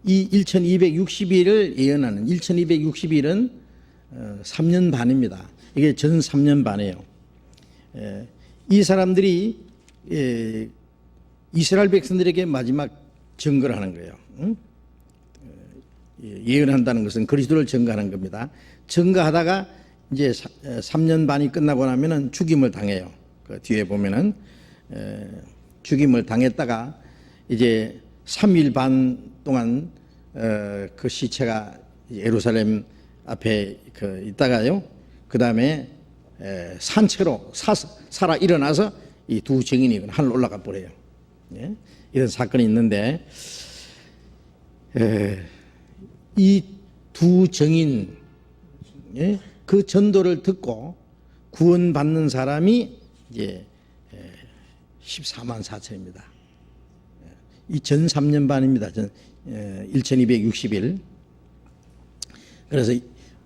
이 1260일을 예언하는 1260일은 3년 반입니다. 이게 전 3년 반이에요. 이 사람들이 이스라엘 백성들에게 마지막 증거를 하는 거예요. 예언한다는 것은 그리스도를 증거하는 겁니다. 증거하다가 이제 3년 반이 끝나고 나면은 죽임을 당해요. 그 뒤에 보면은 죽임을 당했다가 이제 3일 반 동안 그 시체가 예루살렘 앞에 있다가요. 그 다음에 산채로 살아 일어나서 이 두 증인이 하늘 올라가 버려요. 이런 사건이 있는데 이 두 증인 그 전도를 듣고 구원받는 사람이 이제 14만 4천입니다. 이 전 3년 반입니다. 1260일. 그래서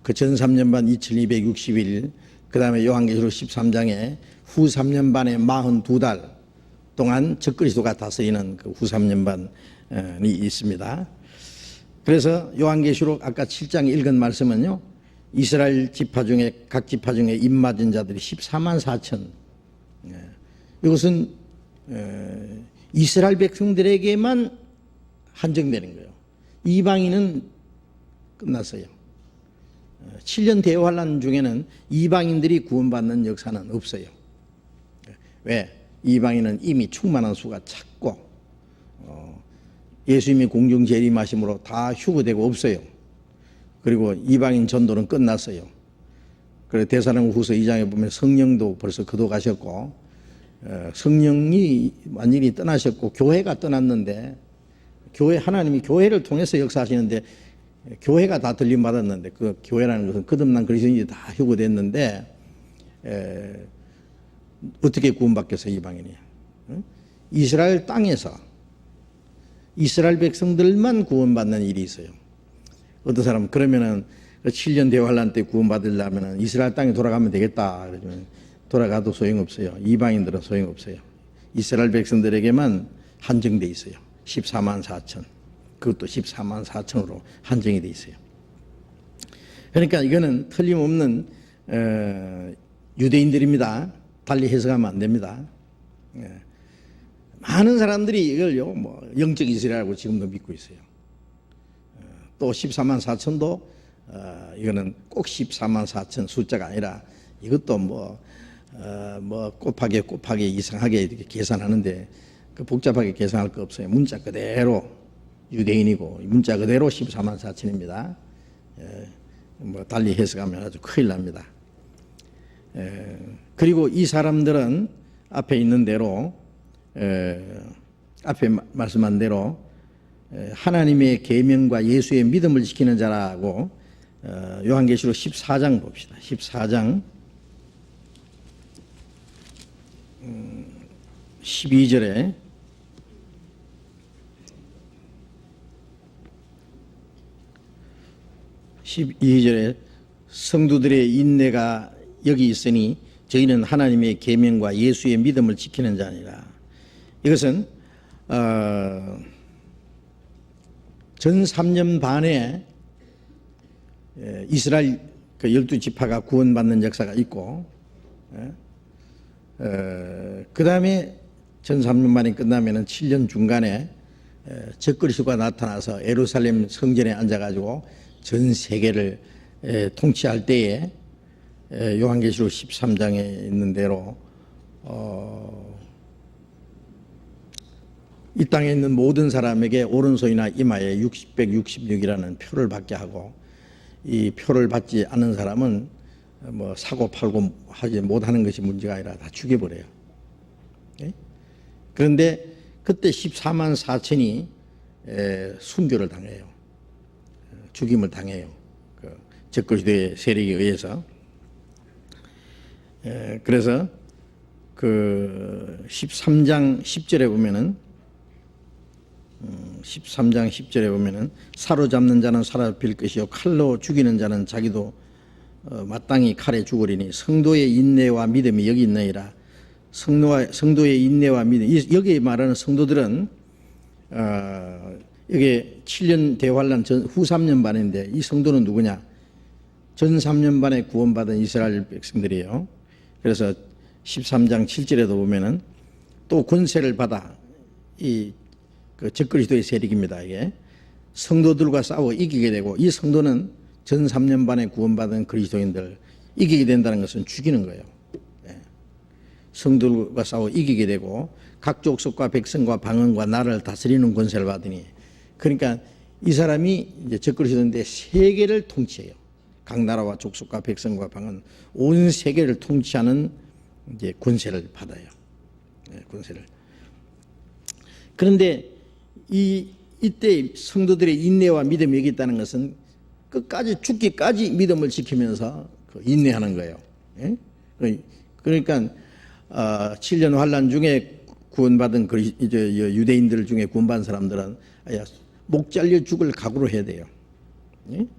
그 전 3년 반 2260일, 그 다음에 요한계시록 13장에 후 3년 반에 42달 동안 적그리스도가 다스리는 그 후 3년 반이 있습니다. 그래서 요한계시록 아까 7장에 읽은 말씀은요, 이스라엘 지파 중에 각 지파 중에 입맞은 자들이 14만 4천. 이것은 이스라엘 백성들에게만 한정되는 거예요. 이방인은 끝났어요. 7년 대환란 중에는 이방인들이 구원받는 역사는 없어요. 왜? 이방인은 이미 충만한 수가 찼고 예수님이 공중 재림하심으로 다 휴거되고 없어요. 그리고 이방인 전도는 끝났어요. 그래서 데살로니가후서 2장에 보면 성령도 벌써 거둬가셨고 성령이 완전히 떠나셨고 교회가 떠났는데, 하나님이 교회를 통해서 역사하시는데 교회가 다 들림 받았는데 그 교회라는 것은 거듭난 그리스도인이 다 휴거됐는데 어떻게 구원받겠어요? 이방인이. 이스라엘 땅에서 이스라엘 백성들만 구원받는 일이 있어요. 어떤 사람은 그러면은 7년 대환란 때 구원받으려면 이스라엘 땅에 돌아가면 되겠다. 그러면 돌아가도 소용없어요. 이방인들은 소용없어요. 이스라엘 백성들에게만 한정돼 있어요. 14만 4천. 그것도 14만 4천으로 한정이 돼 있어요. 그러니까 이거는 틀림없는 유대인들입니다. 달리 해석하면 안 됩니다. 많은 사람들이 이걸요, 뭐 영적 이스라엘이라고 지금도 믿고 있어요. 또 14만 4천도 이거는 꼭 14만 4천 숫자가 아니라 이것도 뭐 곱하기 이상하게 이렇게 계산하는데 그 복잡하게 계산할 거 없어요. 문자 그대로 유대인이고 문자 그대로 14만 4천입니다. 뭐 달리 해석하면 아주 큰일 납니다. 그리고 이 사람들은 앞에 있는 대로 앞에 말씀한 대로 하나님의 계명과 예수의 믿음을 지키는 자라고 요한계시록 14장 봅시다. 14장 12절에 12절에 성도들의 인내가 여기 있으니 저희는 하나님의 계명과 예수의 믿음을 지키는 자니라. 이것은 전 3년 반에 이스라엘 그 12지파가 구원받는 역사가 있고, 그 다음에 전 3년 만에 끝나면은 7년 중간에 적그리스도가 나타나서 예루살렘 성전에 앉아가지고 전 세계를 통치할 때에 요한계시록 13장에 있는 대로 이 땅에 있는 모든 사람에게 오른손이나 이마에 166이라는 표를 받게 하고, 이 표를 받지 않는 사람은 뭐 사고 팔고 하지 못하는 것이 문제가 아니라 다 죽여버려요. 그런데 그때 14만 4천이 순교를 당해요. 죽임을 당해요. 그 적그리스도의 세력에 의해서. 그래서 그 13장 10절에 보면은 13장 10절에 보면은 사로잡는 자는 사로잡힐 것이요 칼로 죽이는 자는 자기도 마땅히 칼에 죽으리니 성도의 인내와 믿음이 여기 있느니라. 성도의 인내와 믿음, 여기 말하는 성도들은 여기 7년 대환란 후 3년 반인데, 이 성도는 누구냐? 전 3년 반에 구원받은 이스라엘 백성들이에요. 그래서 13장 7절에도 보면은 또 권세를 받아 그 적그리스도의 세력입니다. 이게 성도들과 싸워 이기게 되고, 이 성도는 전 3년 반에 구원받은 그리스도인들 이기게 된다는 것은 죽이는 거예요. 성도들과 싸워 이기게 되고 각 족속과 백성과 방언과 나라를 다스리는 권세를 받으니, 그러니까 이 사람이 이제 적그리스도인데 세계를 통치해요. 각 나라와 족속과 백성과 방언 온 세계를 통치하는 이제 권세를 받아요. 권세를. 그런데 이때 성도들의 인내와 믿음이 여기 있다는 것은 끝까지 죽기까지 믿음을 지키면서 인내하는 거예요. 그러니까 7년 환란 중에 구원받은 이제 유대인들 중에 구원받은 사람들은 목 잘려 죽을 각오로 해야 돼요.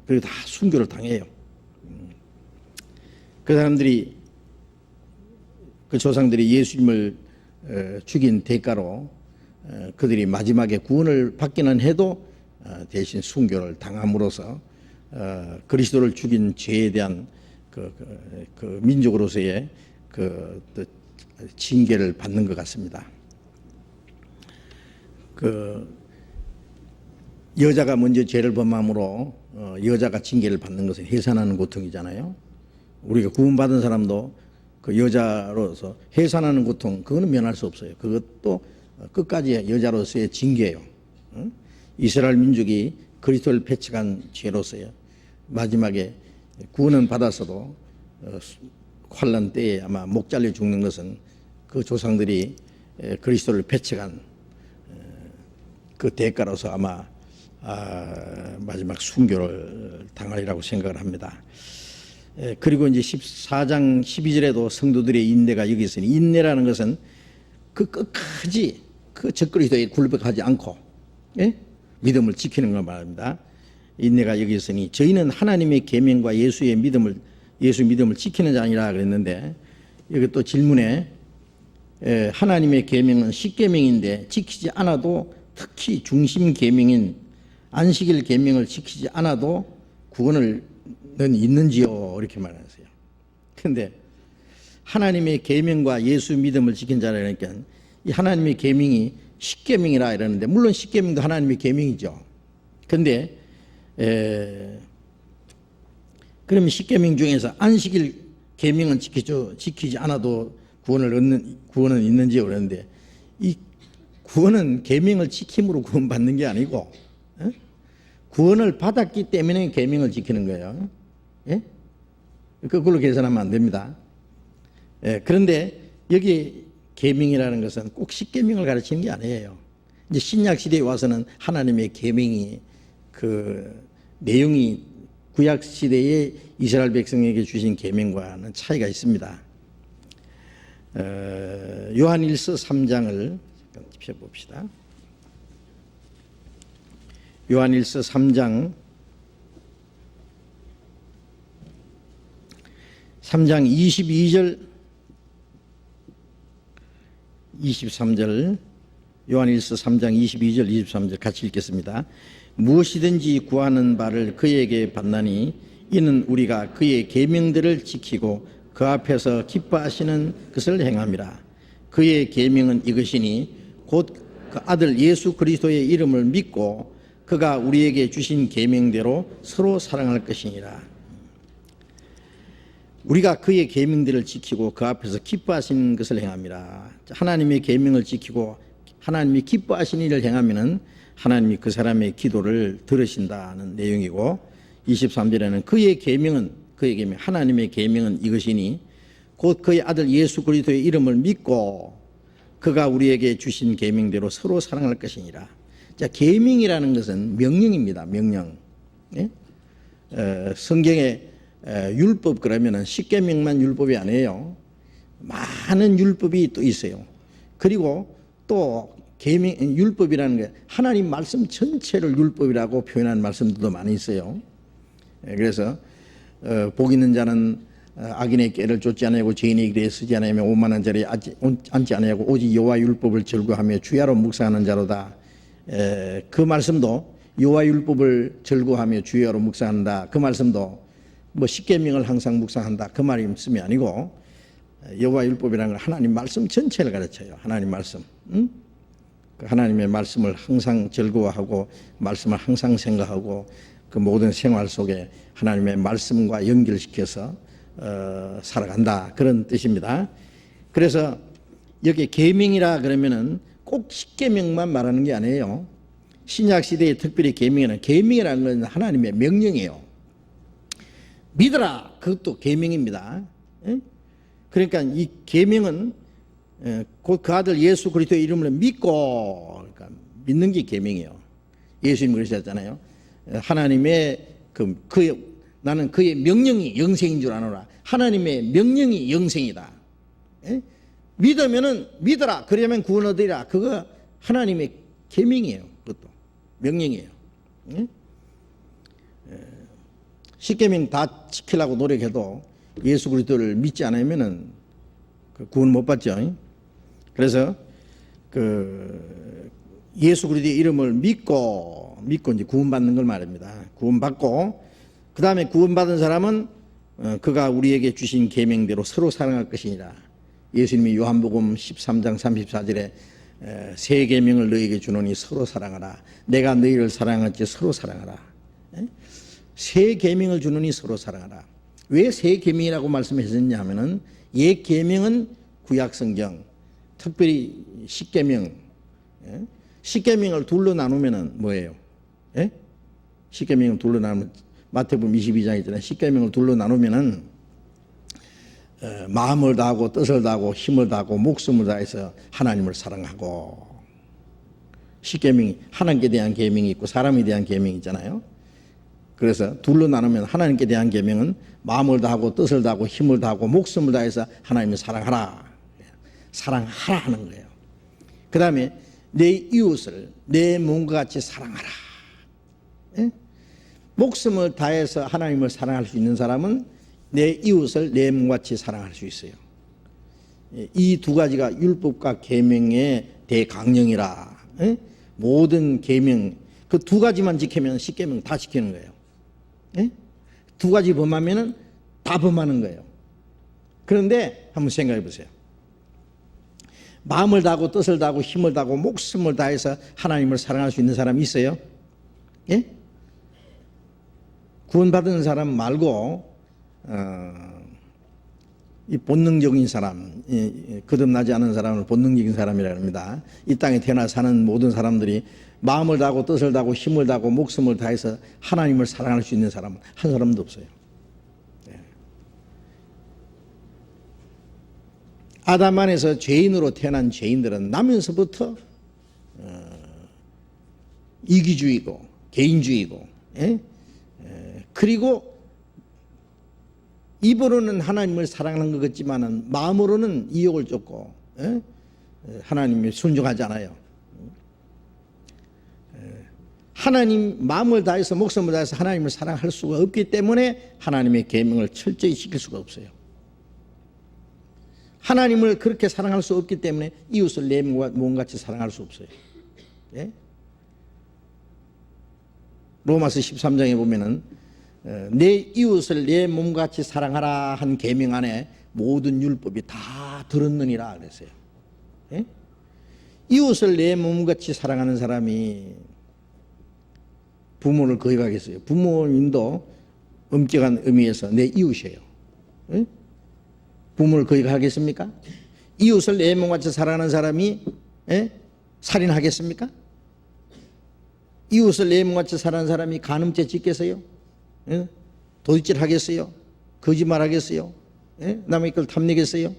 그리고 다 순교를 당해요. 그 사람들이, 그 조상들이 예수님을 죽인 대가로 그들이 마지막에 구원을 받기는 해도 대신 순교를 당함으로써 그리스도를 죽인 죄에 대한 그 민족으로서의 그 징계를 받는 것 같습니다. 그 여자가 먼저 죄를 범함으로 여자가 징계를 받는 것은 해산하는 고통이잖아요. 우리가 구원받은 사람도 그 여자로서 해산하는 고통, 그거는 면할 수 없어요. 그것도 끝까지 여자로서의 징계예요. 이스라엘 민족이 그리스도를 배척한 죄로서요. 마지막에 구원은 받았어도 환란 때에 아마 목 잘려 죽는 것은 그 조상들이 그리스도를 배척한 그 대가로서 아마 마지막 순교를 당하리라고 생각을 합니다. 그리고 이제 14장 12절에도 성도들의 인내가 여기 있으니, 인내라는 것은 그 끝까지 그 적그리스도에 굴복하지 않고 믿음을 지키는 걸 말합니다. 인내가 여기 있으니 저희는 하나님의 계명과 예수 믿음을 지키는 자니라 그랬는데, 여기 또 질문에 하나님의 계명은 십계명인데 지키지 않아도, 특히 중심 계명인 안식일 계명을 지키지 않아도 구원은 있는지요? 이렇게 말하세요. 그런데 하나님의 계명과 예수 믿음을 지킨 자라니까 이 하나님의 계명이 십계명이라 이러는데, 물론 십계명도 하나님의 계명이죠. 그런데 그러면 십계명 중에서 안식일 계명은 지키지 않아도 구원은 있는지요? 그러는데, 이 구원은 계명을 지킴으로 구원받는 게 아니고 구원을 받았기 때문에 계명을 지키는 거예요. 그걸로 계산하면 안 됩니다. 그런데 여기 계명이라는 것은 꼭 십계명을 가르치는 게 아니에요. 이제 신약 시대에 와서는 하나님의 계명이 그 내용이 구약 시대에 이스라엘 백성에게 주신 계명과는 차이가 있습니다. 요한일서 3장을 펴봅시다. 요한일서 3장 3장 22절 23절 요한일서 3장 22절 23절 같이 읽겠습니다. 무엇이든지 구하는 바를 그에게 받나니 이는 우리가 그의 계명들을 지키고 그 앞에서 기뻐하시는 것을 행함이라. 그의 계명은 이것이니 곧 그 아들 예수 그리스도의 이름을 믿고 그가 우리에게 주신 계명대로 서로 사랑할 것이니라. 우리가 그의 계명들을 지키고 그 앞에서 기뻐하시는 것을 행함이라. 하나님의 계명을 지키고 하나님이 기뻐하시는 일을 행하면은 하나님이 그 사람의 기도를 들으신다는 내용이고, 23절에는 그의 계명은 하나님의 계명은 이것이니 곧 그의 아들 예수 그리스도의 이름을 믿고 그가 우리에게 주신 계명대로 서로 사랑할 것이니라. 자, 계명이라는 것은 명령입니다. 명령. 예? 성경에 율법 그러면은 10계명만 율법이 아니에요. 많은 율법이 또 있어요. 그리고 또 계명, 율법이라는 게 하나님 말씀 전체를 율법이라고 표현하는 말씀들도 많이 있어요. 그래서 복 있는 자는 악인의 꾀를 쫓지 아니하고 죄인의 길에 서지 아니하며 오만한 자리에 앉지 아니하고 오직 여호와 율법을 즐거워하며 주야로 묵상하는 자로다. 그 말씀도 여호와 율법을 즐거워하며 주야로 묵상한다. 그 말씀도 뭐 십계명을 항상 묵상한다. 그 말씀이 아니고 여호와 율법이라는 건 하나님 말씀 전체를 가르쳐요. 하나님 말씀. 그 하나님의 말씀을 항상 즐거워하고 말씀을 항상 생각하고 그 모든 생활 속에 하나님의 말씀과 연결시켜서 살아간다, 그런 뜻입니다. 그래서 여기 계명이라 그러면은 꼭 십계명만 말하는 게 아니에요. 신약 시대에 특별히 계명이라는 건 하나님의 명령이에요. 믿어라, 그것도 계명입니다. 그러니까 이 계명은 곧 그 아들 예수 그리스도의 이름을 믿고, 그러니까 믿는 게 계명이에요. 예수님 그러셨잖아요. 하나님의 나는 그의 명령이 영생인 줄 아노라. 하나님의 명령이 영생이다. 예? 믿으면은 믿어라. 그러면 구원 얻으리라. 그거 하나님의 계명이에요. 그것도 명령이에요. 예? 십계명 다 지키려고 노력해도 예수 그리스도를 믿지 않으면은 구원 못 받죠. 그래서 예수 그리스도의 이름을 믿고 이제 구원받는 걸 말합니다. 구원받고 그 다음에 구원받은 사람은 그가 우리에게 주신 계명대로 서로 사랑할 것이니라. 예수님이 요한복음 13장 34절에 새 계명을 너희에게 주노니 서로 사랑하라. 내가 너희를 사랑하지 서로 사랑하라. 새 계명을 주노니 서로 사랑하라. 왜 새 계명이라고 말씀하셨냐 하면은 옛 계명은 구약 성경, 특별히 십계명, 십계명을 둘로 나누면은 뭐예요? 십계명을 둘로 나누면 마태복음 22장 있잖아요. 십계명을 둘로 나누면은 마음을 다하고 뜻을 다하고 힘을 다하고 목숨을 다해서 하나님을 사랑하고, 십계명이 하나님께 대한 계명이 있고 사람에 대한 계명이 있잖아요. 그래서 둘로 나누면 하나님께 대한 계명은 마음을 다하고 뜻을 다하고 힘을 다하고 목숨을 다해서 하나님을 사랑하라. 사랑하라 하는 거예요. 그 다음에 내 이웃을 내 몸과 같이 사랑하라. 목숨을 다해서 하나님을 사랑할 수 있는 사람은 내 이웃을 내 몸같이 사랑할 수 있어요. 이 두 가지가 율법과 계명의 대강령이라. 모든 계명 그 두 가지만 지키면 십계명 다 지키는 거예요. 두 가지 범하면은 다 범하는 거예요. 그런데 한번 생각해 보세요. 마음을 다하고 뜻을 다하고 힘을 다하고 목숨을 다해서 하나님을 사랑할 수 있는 사람이 있어요? 예? 구원받은 사람 말고 이 본능적인 사람, 거듭나지 않은 사람을 본능적인 사람이라고 합니다. 이 땅에 태어나 사는 모든 사람들이 마음을 다하고 뜻을 다하고 힘을 다하고 목숨을 다해서 하나님을 사랑할 수 있는 사람은 한 사람도 없어요. 아담 안에서 죄인으로 태어난 죄인들은 나면서부터 이기주의고 개인주의고, 그리고 입으로는 하나님을 사랑하는 것 같지만은 마음으로는 이욕을 쫓고 하나님이 순종하지 않아요. 하나님 마음을 다해서 목숨을 다해서 하나님을 사랑할 수가 없기 때문에 하나님의 계명을 철저히 지킬 수가 없어요. 하나님을 그렇게 사랑할 수 없기 때문에 이웃을 내 몸같이 사랑할 수 없어요. 예? 로마서 13장에 보면은 내 이웃을 내 몸같이 사랑하라 한 계명 안에 모든 율법이 다 들었느니라 그랬어요. 예? 이웃을 내 몸같이 사랑하는 사람이 부모를 거역하겠어요? 부모님도 엄격한 의미에서 내 이웃이에요. 예? 부모를 거역하겠습니까? 이웃을 내 몸같이 사랑하는 사람이 살인하겠습니까? 이웃을 내 몸같이 사랑하는 사람이 간음죄 짓겠어요? 도둑질 하겠어요? 거짓말 하겠어요? 남의 걸 탐내겠어요?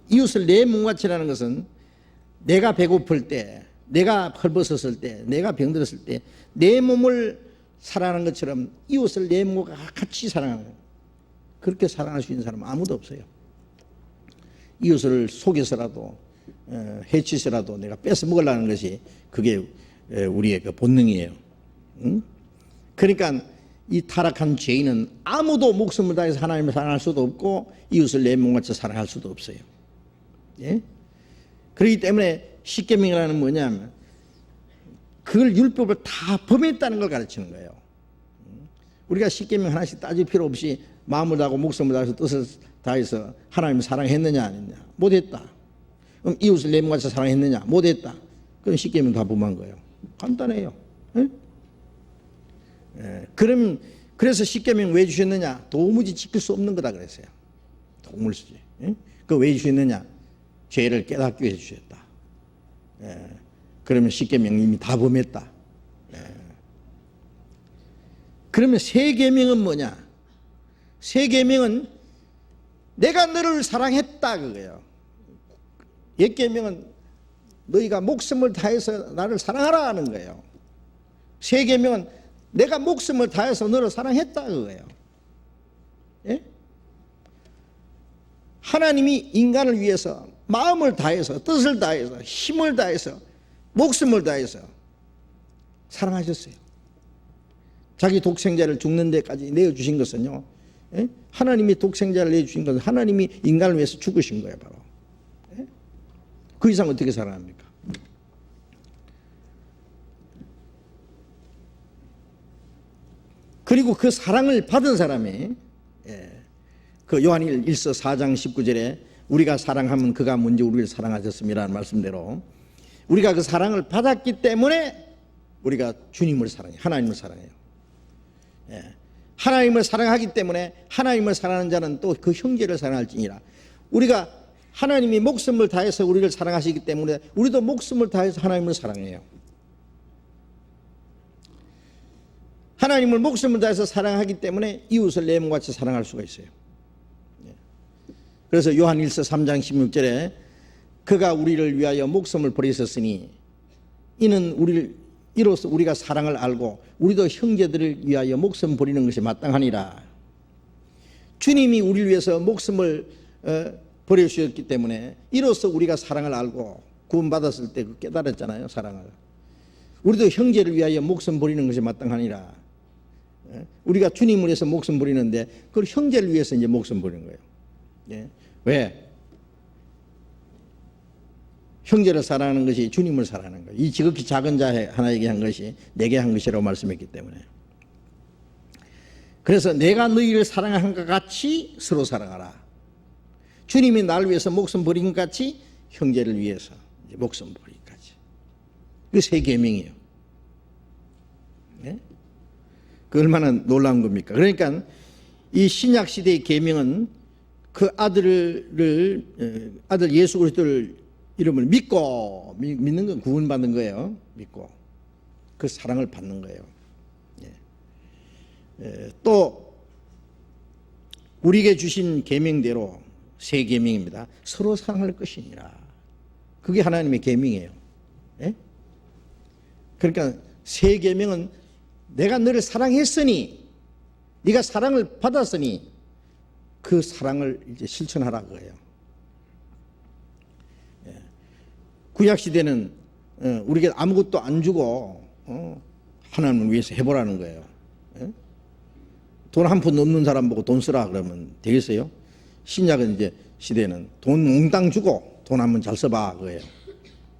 이웃을 내 몸같이라는 것은 내가 배고플 때, 내가 헐벗었을 때, 내가 병들었을 때 내 몸을 사랑하는 것처럼 이웃을 내 몸과 같이 사랑하는 거예요. 그렇게 사랑할 수 있는 사람은 아무도 없어요. 이웃을 속여서라도 해치서라도 내가 뺏어 먹으려는 것이 그게 우리의 그 본능이에요. 응? 그러니까 이 타락한 죄인은 아무도 목숨을 다해서 하나님을 사랑할 수도 없고 이웃을 내 몸같이 사랑할 수도 없어요. 예? 그렇기 때문에 십계명이라는 뭐냐면 그걸 율법을 다 범했다는 걸 가르치는 거예요. 우리가 십계명 하나씩 따질 필요 없이 마음을 다하고 목숨을 다해서 뜻을 다해서 하나님을 사랑했느냐 안 했느냐 못했다. 그럼 이웃을 내 몸같이 사랑했느냐 못했다. 그럼 십계명 다 범한 거예요. 간단해요. 예? 예. 그래서 십계명 왜 주셨느냐? 도무지 지킬 수 없는 거다 그랬어요. 도무지. 예? 그 왜 주셨느냐? 죄를 깨닫기 위해 주셨다. 예. 그러면 십계명 이미 다 범했다. 예. 그러면 세 계명은 뭐냐? 세 계명은 내가 너를 사랑했다 그거예요. 옛 계명은 너희가 목숨을 다해서 나를 사랑하라 하는 거예요. 세 계명은 내가 목숨을 다해서 너를 사랑했다 그거예요. 예? 하나님이 인간을 위해서 마음을 다해서 뜻을 다해서 힘을 다해서 목숨을 다해서 사랑하셨어요. 자기 독생자를 죽는 데까지 내어주신 것은요, 예? 하나님이 독생자를 내주신 것은 하나님이 인간을 위해서 죽으신 거예요. 바로. 예? 그 이상 어떻게 사랑합니까? 그리고 그 사랑을 받은 사람이 그 요한 1서 4장 19절에 우리가 사랑하면 그가 먼저 우리를 사랑하셨습니다라는 말씀대로 우리가 그 사랑을 받았기 때문에 우리가 주님을 사랑해요. 하나님을 사랑해요. 하나님을 사랑하기 때문에 하나님을 사랑하는 자는 또 그 형제를 사랑할지니라. 우리가 하나님이 목숨을 다해서 우리를 사랑하시기 때문에 우리도 목숨을 다해서 하나님을 사랑해요. 하나님을 목숨을 다해서 사랑하기 때문에 이웃을 내 몸같이 사랑할 수가 있어요. 그래서 요한 1서 3장 16절에 그가 우리를 위하여 목숨을 버리셨으니 이는 이로써 우리가 사랑을 알고 우리도 형제들을 위하여 목숨 버리는 것이 마땅하니라. 주님이 우리를 위해서 목숨을 버려주셨기 때문에 이로써 우리가 사랑을 알고 구원받았을 때 깨달았잖아요. 사랑을. 우리도 형제를 위하여 목숨 버리는 것이 마땅하니라. 우리가 주님을 위해서 목숨 버리는데 그걸 형제를 위해서 이제 목숨 버리는 거예요. 예. 왜? 형제를 사랑하는 것이 주님을 사랑하는 거예요. 이 지극히 작은 자 하나에게 한 것이 내게 한 것이라고 말씀했기 때문에. 그래서 내가 너희를 사랑한 것 같이 서로 사랑하라. 주님이 나를 위해서 목숨 버린 것 같이 형제를 위해서 이제 목숨 버리기까지. 그 세 계명이에요. 네? 그 얼마나 놀라운 겁니까? 그러니까 이 신약 시대의 계명은 그 아들 예수 그리스도를 이름을 믿고 믿는 건 구원받는 거예요. 믿고 그 사랑을 받는 거예요. 또 우리에게 주신 계명대로 세 계명입니다. 서로 사랑할 것이니라. 그게 하나님의 계명이에요. 그러니까 세 계명은 내가 너를 사랑했으니 네가 사랑을 받았으니 그 사랑을 이제 실천하라 그거예요. 구약 시대는 우리에게 아무것도 안 주고 하나님을 위해서 해보라는 거예요. 돈 한 푼 없는 사람 보고 돈 쓰라 그러면 되겠어요? 신약은 이제 시대는 돈 몽땅 주고 돈 한번 잘 써봐 그거예요.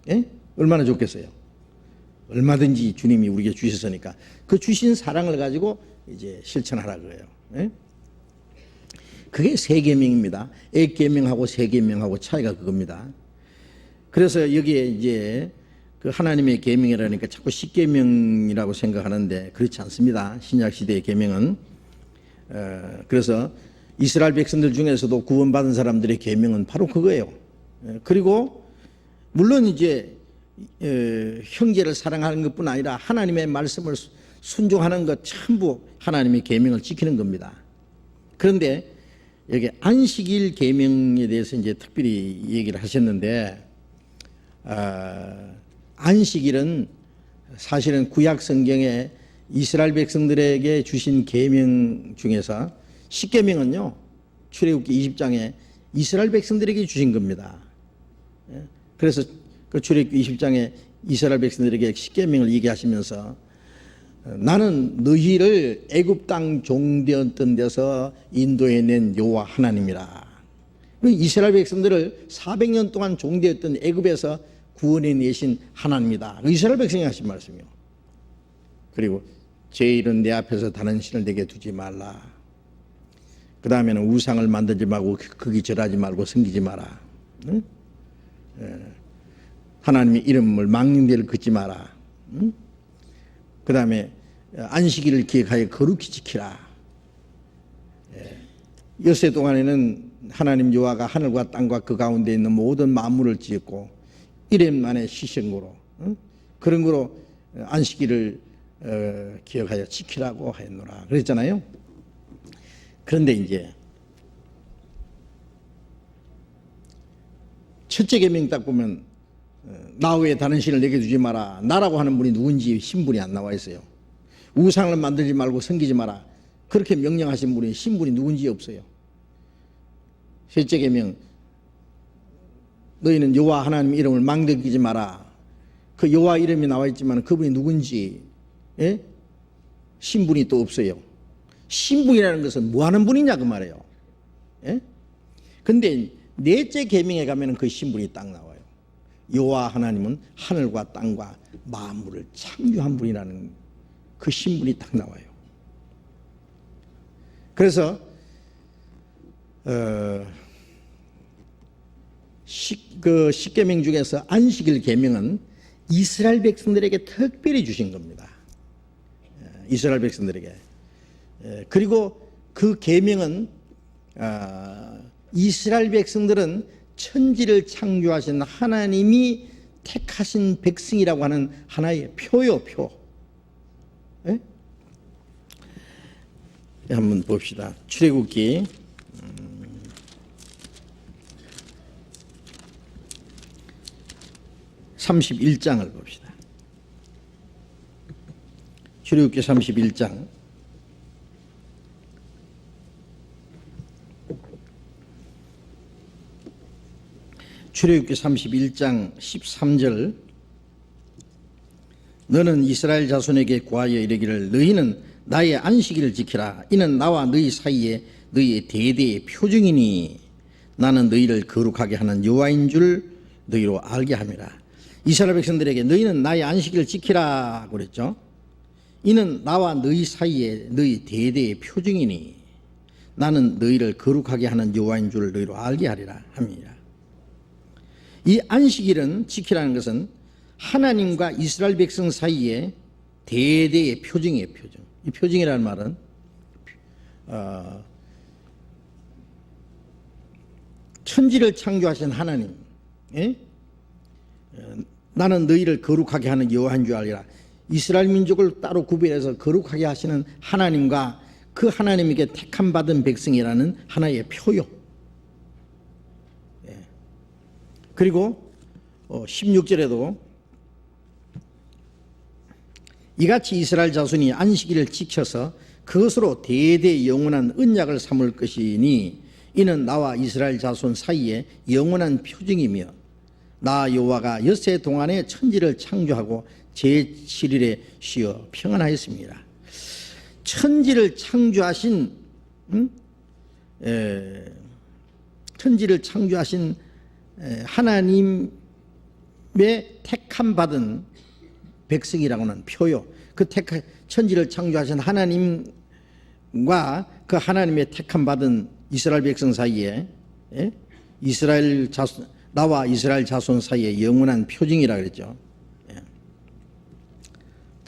예? 얼마나 좋겠어요. 얼마든지 주님이 우리에게 주셨으니까 그 주신 사랑을 가지고 이제 실천하라 그래요. 예? 그게 세 계명입니다. এক 계명하고 세 계명하고 차이가 그겁니다. 그래서 여기에 이제 그 하나님의 계명이라니까 자꾸 십계명이라고 생각하는데 그렇지 않습니다. 신약 시대의 계명은 그래서 이스라엘 백성들 중에서도 구원받은 사람들의 계명은 바로 그거예요. 그리고 물론 이제 형제를 사랑하는 것뿐 아니라 하나님의 말씀을 순종하는 것 전부 하나님의 계명을 지키는 겁니다. 그런데 여기 안식일 계명에 대해서 이제 특별히 얘기를 하셨는데 안식일은 사실은 구약 성경에 이스라엘 백성들에게 주신 계명 중에서 십계명은요 출애굽기 20장에 이스라엘 백성들에게 주신 겁니다. 그래서 그 출애굽기 20장에 이스라엘 백성들에게 십계명을 얘기하시면서 나는 너희를 애굽 땅 종되었던 데서 인도해낸 여호와 하나님이라. 이스라엘 백성들을 400년 동안 종되었던 애굽에서 구원해내신 하나님이다. 이스라엘 백성이 하신 말씀이요. 그리고 제일은 내 앞에서 다른 신을 내게 두지 말라. 그 다음에는 우상을 만들지 말고 거기 절하지 말고 섬기지 마라. 응? 하나님의 이름을 망령되를 긋지 마라. 응? 그 다음에 안식일을 기억하여 거룩히 지키라. 엿새 동안에는 하나님 여호와가 하늘과 땅과 그 가운데 있는 모든 만물을 지었고 이름만에 쉬신 거로 그런 거로 안식일을 기억하여 지키라고 하였노라 그랬잖아요. 그런데 이제 첫째 계명 딱 보면 나 외에 다른 신을 내게 두지 마라. 나라고 하는 분이 누군지 신분이 안 나와 있어요. 우상을 만들지 말고 섬기지 마라. 그렇게 명령하신 분이 신분이 누군지 없어요. 셋째 계명 너희는 여호와 하나님 이름을 망대끼지 마라. 그 여호와 이름이 나와 있지만 그분이 누군지 신분이 또 없어요. 신분이라는 것은 뭐 하는 분이냐 그 말이에요. 근데 넷째 계명에 가면은 그 신분이 딱 나와요. 여호와 하나님은 하늘과 땅과 만물을 창조한 분이라는 그 신분이 딱 나와요. 그래서 그 십계명 중에서 안식일 계명은 이스라엘 백성들에게 특별히 주신 겁니다. 이스라엘 백성들에게. 그리고 그 계명은 이스라엘 백성들은 천지를 창조하신 하나님이 택하신 백성이라고 하는 하나의 표요, 표. 예? 한번 봅시다. 출애굽기 31장을 봅시다. 출애굽기 31장. 출애굽기 31장 13절 너는 이스라엘 자손에게 구하여 이르기를 너희는 나의 안식일을 지키라. 이는 나와 너희 사이에 너희의 대대의 표징이니 나는 너희를 거룩하게 하는 여호와인 줄 너희로 알게 함이라. 이스라엘 백성들에게 너희는 나의 안식일을 지키라 그랬죠. 이는 나와 너희 사이에 너희 대대의 표징이니 나는 너희를 거룩하게 하는 여호와인 줄 너희로 알게 하리라 함이라. 이 안식일은 지키라는 것은 하나님과 이스라엘 백성 사이에 대대의 표징이에요. 표징. 이 표징이라는 말은 천지를 창조하신 하나님, 나는 너희를 거룩하게 하는 여호와인 줄 알리라. 이스라엘 민족을 따로 구별해서 거룩하게 하시는 하나님과 그 하나님에게 택함 받은 백성이라는 하나의 표요. 그리고 16절에도 이같이 이스라엘 자손이 안식일을 지켜서 그것으로 대대 영원한 언약을 삼을 것이니 이는 나와 이스라엘 자손 사이에 영원한 표징이며 나 여호와가 엿새 동안에 천지를 창조하고 제7일에 쉬어 평안하였습니다. 천지를 창조하신 천지를 창조하신 하나님의 택함 받은 백성이라고는 표요. 그 천지를 창조하신 하나님과 그 하나님의 택함 받은 이스라엘 백성 사이에 나와 이스라엘 자손 사이에 영원한 표징이라 그랬죠.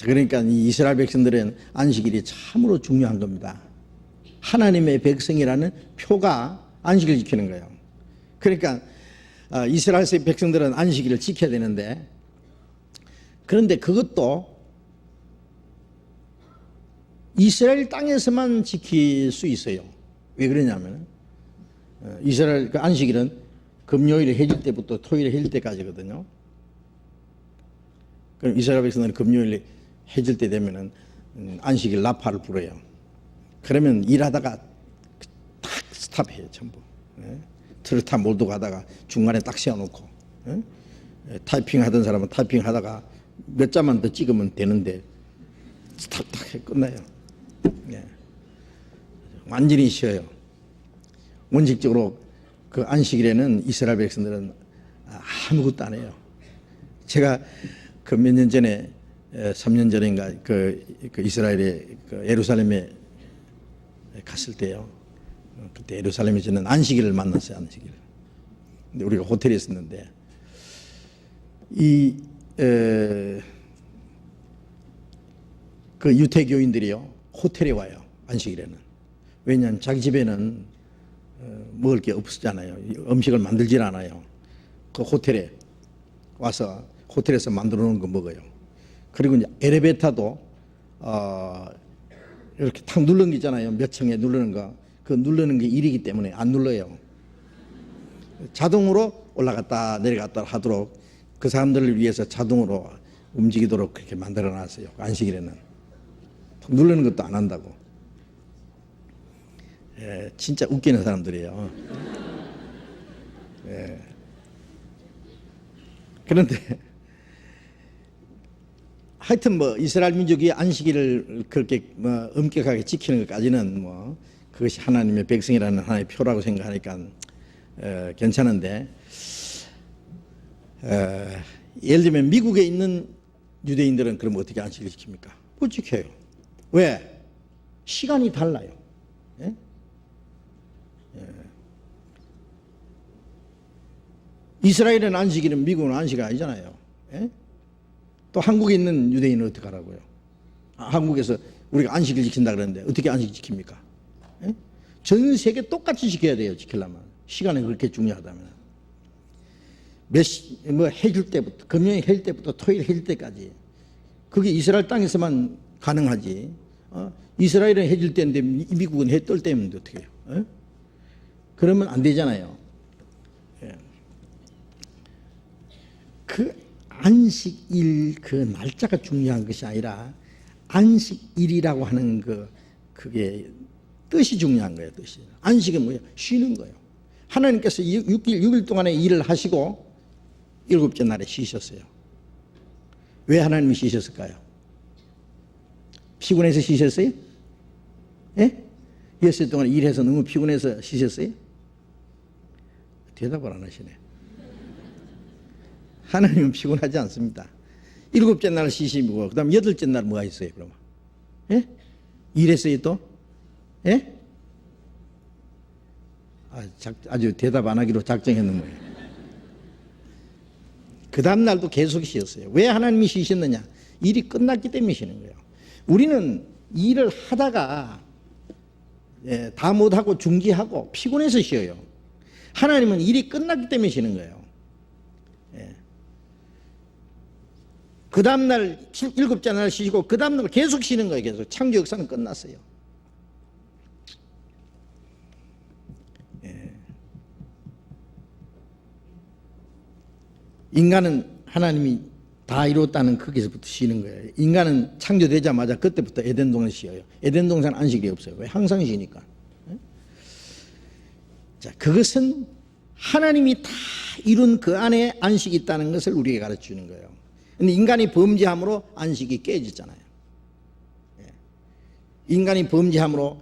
그러니까 이 이스라엘 백성들은 안식일이 참으로 중요한 겁니다. 하나님의 백성이라는 표가 안식일을 지키는 거예요. 그러니까 이스라엘 백성들은 안식일을 지켜야 되는데, 그런데 그것도 이스라엘 땅에서만 지킬 수 있어요. 왜 그러냐면 이스라엘 그 안식일은 금요일에 해질 때부터 토요일에 해질 때까지거든요. 그럼 이스라엘 백성들은 금요일에 해질 때 되면은 안식일 나팔을 불어요. 그러면 일하다가 딱 스탑해요, 전부. 트럭 몰고 가다가 중간에 딱 세워놓고, 타이핑 하던 사람은 타이핑 하다가 몇 자만 더 찍으면 되는데 스탑 딱 해 끝나요. 완전히 쉬어요. 원칙적으로 그 안식일에는 이스라엘 백성들은 아무것도 안 해요. 제가 그 몇 년 전에 3년 전인가 그 이스라엘의 그 예루살렘에 갔을 때요. 그때 예루살렘에 저는 안식일을 만났어요. 안식일. 근데 우리가 호텔에 있었는데 그 유태교인들이요 호텔에 와요. 안식일에는. 왜냐하면 자기 집에는 먹을 게 없었잖아요. 음식을 만들질 않아요. 그 호텔에 와서 호텔에서 만들어 놓은 거 먹어요. 그리고 이제 엘리베이터도 이렇게 탁 누르는 게 있잖아요. 몇 층에 누르는 거. 그 누르는 게 일이기 때문에 안 눌러요. 자동으로 올라갔다 내려갔다 하도록 그 사람들을 위해서 자동으로 움직이도록 그렇게 만들어 놨어요. 안식일에는. 누르는 것도 안 한다고. 진짜 웃기는 사람들이에요. 그런데 하여튼 뭐 이스라엘 민족이 안식일을 그렇게 뭐 엄격하게 지키는 것까지는 뭐 그것이 하나님의 백성이라는 하나의 표라고 생각하니까 괜찮은데, 예를 들면 미국에 있는 유대인들은 그럼 어떻게 안식일을 지킵니까? 못 지켜요. 왜? 시간이 달라요. 이스라엘은 안식일은 미국은 안식이 아니잖아요. 또 한국에 있는 유대인은 어떻게 하라고요? 한국에서 우리가 안식일 지킨다 그러는데 어떻게 안식 지킵니까? 전 세계 똑같이 지켜야 돼요. 지키려면. 시간이 그렇게 중요하다면. 뭐 해질 때부터, 금요일 해질 때부터 토요일 해질 때까지. 그게 이스라엘 땅에서만 가능하지. 이스라엘은 해질 때인데 미국은 해 뜰 때인데 어떻게 해요? 그러면 안 되잖아요. 그 안식일 그 날짜가 중요한 것이 아니라 안식일이라고 하는 그게 뜻이 중요한 거예요. 뜻이. 안식은 뭐예요? 쉬는 거예요. 하나님께서 6일 동안에 일을 하시고 7째 날에 쉬셨어요. 왜 하나님이 쉬셨을까요? 피곤해서 쉬셨어요? 예? 6일 동안 일해서 너무 피곤해서 쉬셨어요? 대답을 안 하시네. 하나님은 피곤하지 않습니다. 7째 날 쉬시고 그 다음 8째 날 뭐가 있어요? 그러면 예? 일했어요 또? 예? 아주 대답 안 하기로 작정했는 거예요. 그 다음 날도 계속 쉬었어요. 왜 하나님이 쉬셨느냐? 일이 끝났기 때문에 쉬는 거예요. 우리는 일을 하다가 다 못하고 중지하고 피곤해서 쉬어요. 하나님은 일이 끝났기 때문에 쉬는 거예요. 그 다음날 7째 날 쉬시고 그 다음날 계속 쉬는 거예요. 계속. 창조 역사는 끝났어요. 인간은 하나님이 다 이뤘다는 거기서부터 쉬는 거예요. 인간은 창조되자마자 그때부터 에덴 동산 쉬어요. 에덴 동산 안식일이 없어요. 왜? 항상 쉬니까. 자, 그것은 하나님이 다 이룬 그 안에 안식이 있다는 것을 우리에게 가르쳐 주는 거예요. 근데 인간이 범죄함으로 안식이 깨졌잖아요. 인간이 범죄함으로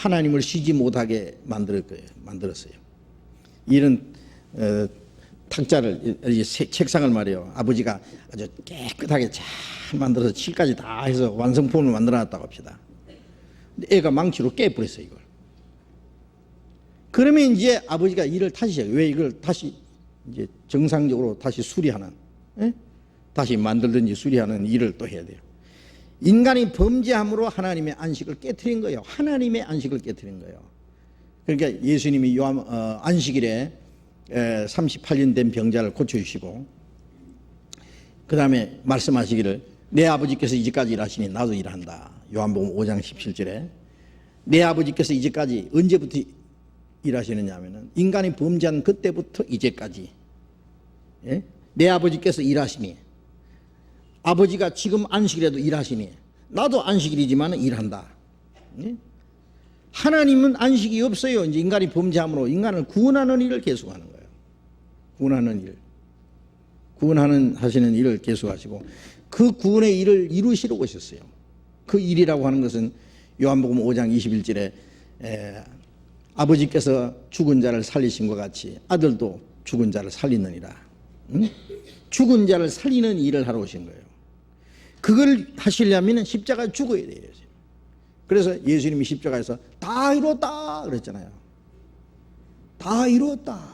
하나님을 쉬지 못하게 만들었어요. 이런 탁자를, 책상을 말이에요. 아버지가 아주 깨끗하게 잘 만들어서 칠까지 다 해서 완성품을 만들어 놨다고 합시다. 근데 애가 망치로 깨버렸어요, 이걸. 그러면 이제 아버지가 일을 다시 해요. 왜 이걸 다시 이제 정상적으로 다시 수리하는, 다시 만들든지 수리하는 일을 또 해야 돼요. 인간이 범죄함으로 하나님의 안식을 깨트린 거예요. 하나님의 안식을 깨트린 거예요. 그러니까 예수님이 안식일에 38년 된 병자를 고쳐주시고, 그 다음에 말씀하시기를 내 아버지께서 이제까지 일하시니 나도 일한다. 요한복음 5장 17절에 내 아버지께서 이제까지 언제부터 일하시느냐 하면은 인간이 범죄한 그때부터 이제까지, 내 아버지께서 일하시니, 아버지가 지금 안식일에도 일하시니 나도 안식일이지만 일한다. 하나님은 안식이 없어요. 이제 인간이 범죄함으로 인간을 구원하는 일을 계속하는 거예요. 구원하시는 일을 계속하시고, 그 구원의 일을 이루시러 오셨어요. 그 일이라고 하는 것은 요한복음 5장 21절에 아버지께서 죽은 자를 살리신 것 같이 아들도 죽은 자를 살리느니라. 죽은 자를 살리는 일을 하러 오신 거예요. 그걸 하시려면 십자가에 죽어야 돼요. 그래서 예수님이 십자가에서 다 이뤘다 그랬잖아요. 다 이뤘다.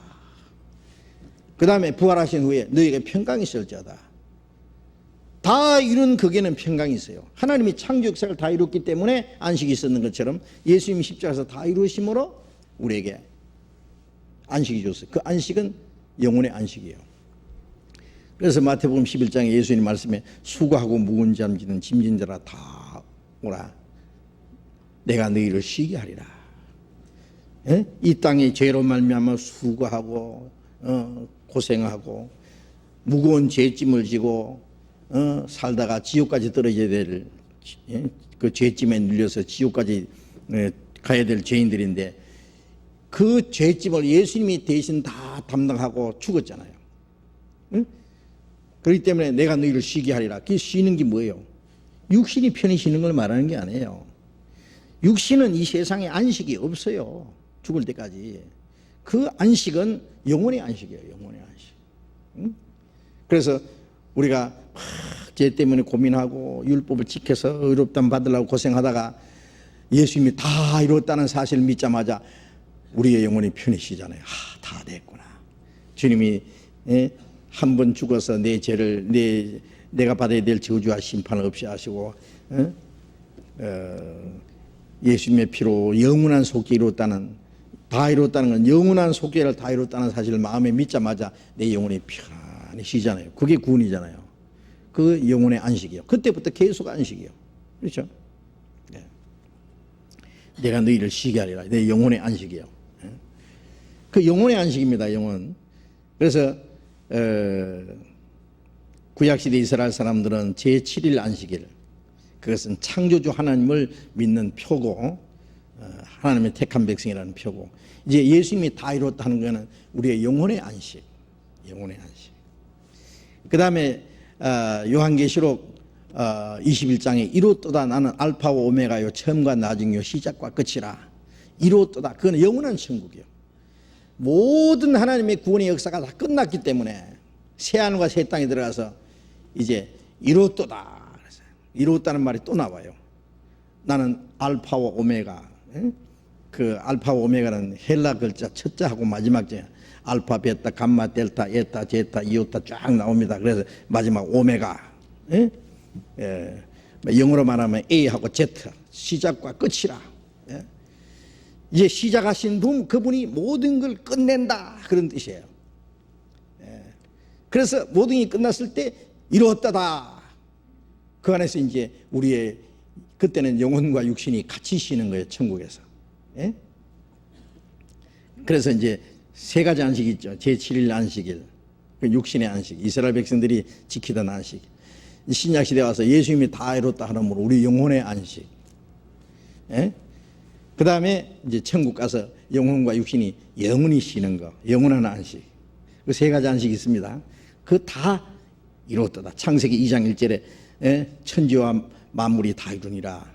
그 다음에 부활하신 후에 너희에게 평강이 있을지어다. 다 이룬 극에는 평강이 있어요. 하나님이 창조 역사를 다 이뤘기 때문에 안식이 있었는 것처럼 예수님이 십자가에서 다 이루심으로 우리에게 안식이 줬어요. 그 안식은 영혼의 안식이에요. 그래서 마태복음 11장에 예수님 말씀에 수고하고 무거운 잠기는 짐진 자라 다 오라. 내가 너희를 쉬게 하리라. 이 땅에 죄로 말미암아 수고하고 고생하고 무거운 죄짐을 지고 살다가 지옥까지 떨어져야 될 그 죄짐에 눌려서 지옥까지 가야 될 죄인들인데, 그 죄짐을 예수님이 대신 다 담당하고 죽었잖아요. 그렇기 때문에 내가 너희를 쉬게 하리라. 그 쉬는 게 뭐예요? 육신이 편히 쉬는 걸 말하는 게 아니에요. 육신은 이 세상에 안식이 없어요. 죽을 때까지. 그 안식은 영혼의 안식이에요. 영혼의 안식. 그래서 우리가 죄 때문에 고민하고 율법을 지켜서 의롭다함 받으려고 고생하다가 예수님이 다 이뤘다는 사실을 믿자마자 우리의 영혼이 편히 쉬잖아요. 다 됐구나. 주님이 한 번 죽어서 내 죄를 내가 받아야 될 저주와 심판을 없이 하시고 예수님의 피로 영원한 속죄 다 이뤘다는 건 영원한 속죄를 다 이뤘다는 사실을 마음에 믿자마자 내 영혼이 편안히 쉬잖아요. 그게 구원이잖아요. 그 영혼의 안식이요. 그때부터 계속 안식이요. 그렇죠? 네. 내가 너희를 쉬게 하리라. 내 영혼의 안식이요. 그 영혼의 안식입니다. 영혼. 그래서 구약시대 이스라엘 사람들은 제7일 안식일, 그것은 창조주 하나님을 믿는 표고, 하나님의 택한 백성이라는 표고, 이제 예수님이 다 이뤘다 하는 것은 우리의 영혼의 안식, 영혼의 안식. 그 다음에 요한계시록 21장에 이뤘도다. 나는 알파와 오메가요 처음과 나중이요 시작과 끝이라. 이뤘도다. 그건 영원한 천국이요. 모든 하나님의 구원의 역사가 다 끝났기 때문에 새하늘과 새 땅에 들어가서 이제 이뤘도다. 이뤘다는 말이 또 나와요. 나는 알파와 오메가. 그 알파와 오메가는 헬라 글자 첫자하고 마지막 자, 알파, 베타, 감마, 델타, 에타, 제타, 이오타 쫙 나옵니다. 그래서 마지막 오메가. 영어로 말하면 A하고 Z, 시작과 끝이라. 이제 시작하신 분, 그분이 모든 걸 끝낸다, 그런 뜻이에요. 그래서 모든 게 끝났을 때 이루었다다. 그 안에서 이제 우리의 그때는 영혼과 육신이 같이 쉬는 거예요, 천국에서. 그래서 이제 세 가지 안식이 있죠. 제7일 안식일, 그 육신의 안식, 이스라엘 백성들이 지키던 안식. 신약 시대에 와서 예수님이 다 이뤘다 하므로 우리 영혼의 안식. 그 다음에 이제 천국 가서 영혼과 육신이 영원히 쉬는 거, 영원한 안식. 그 세 가지 안식이 있습니다. 그 다 이뤘다. 창세기 2장 1절에 천지와 만물이 다 이루니라.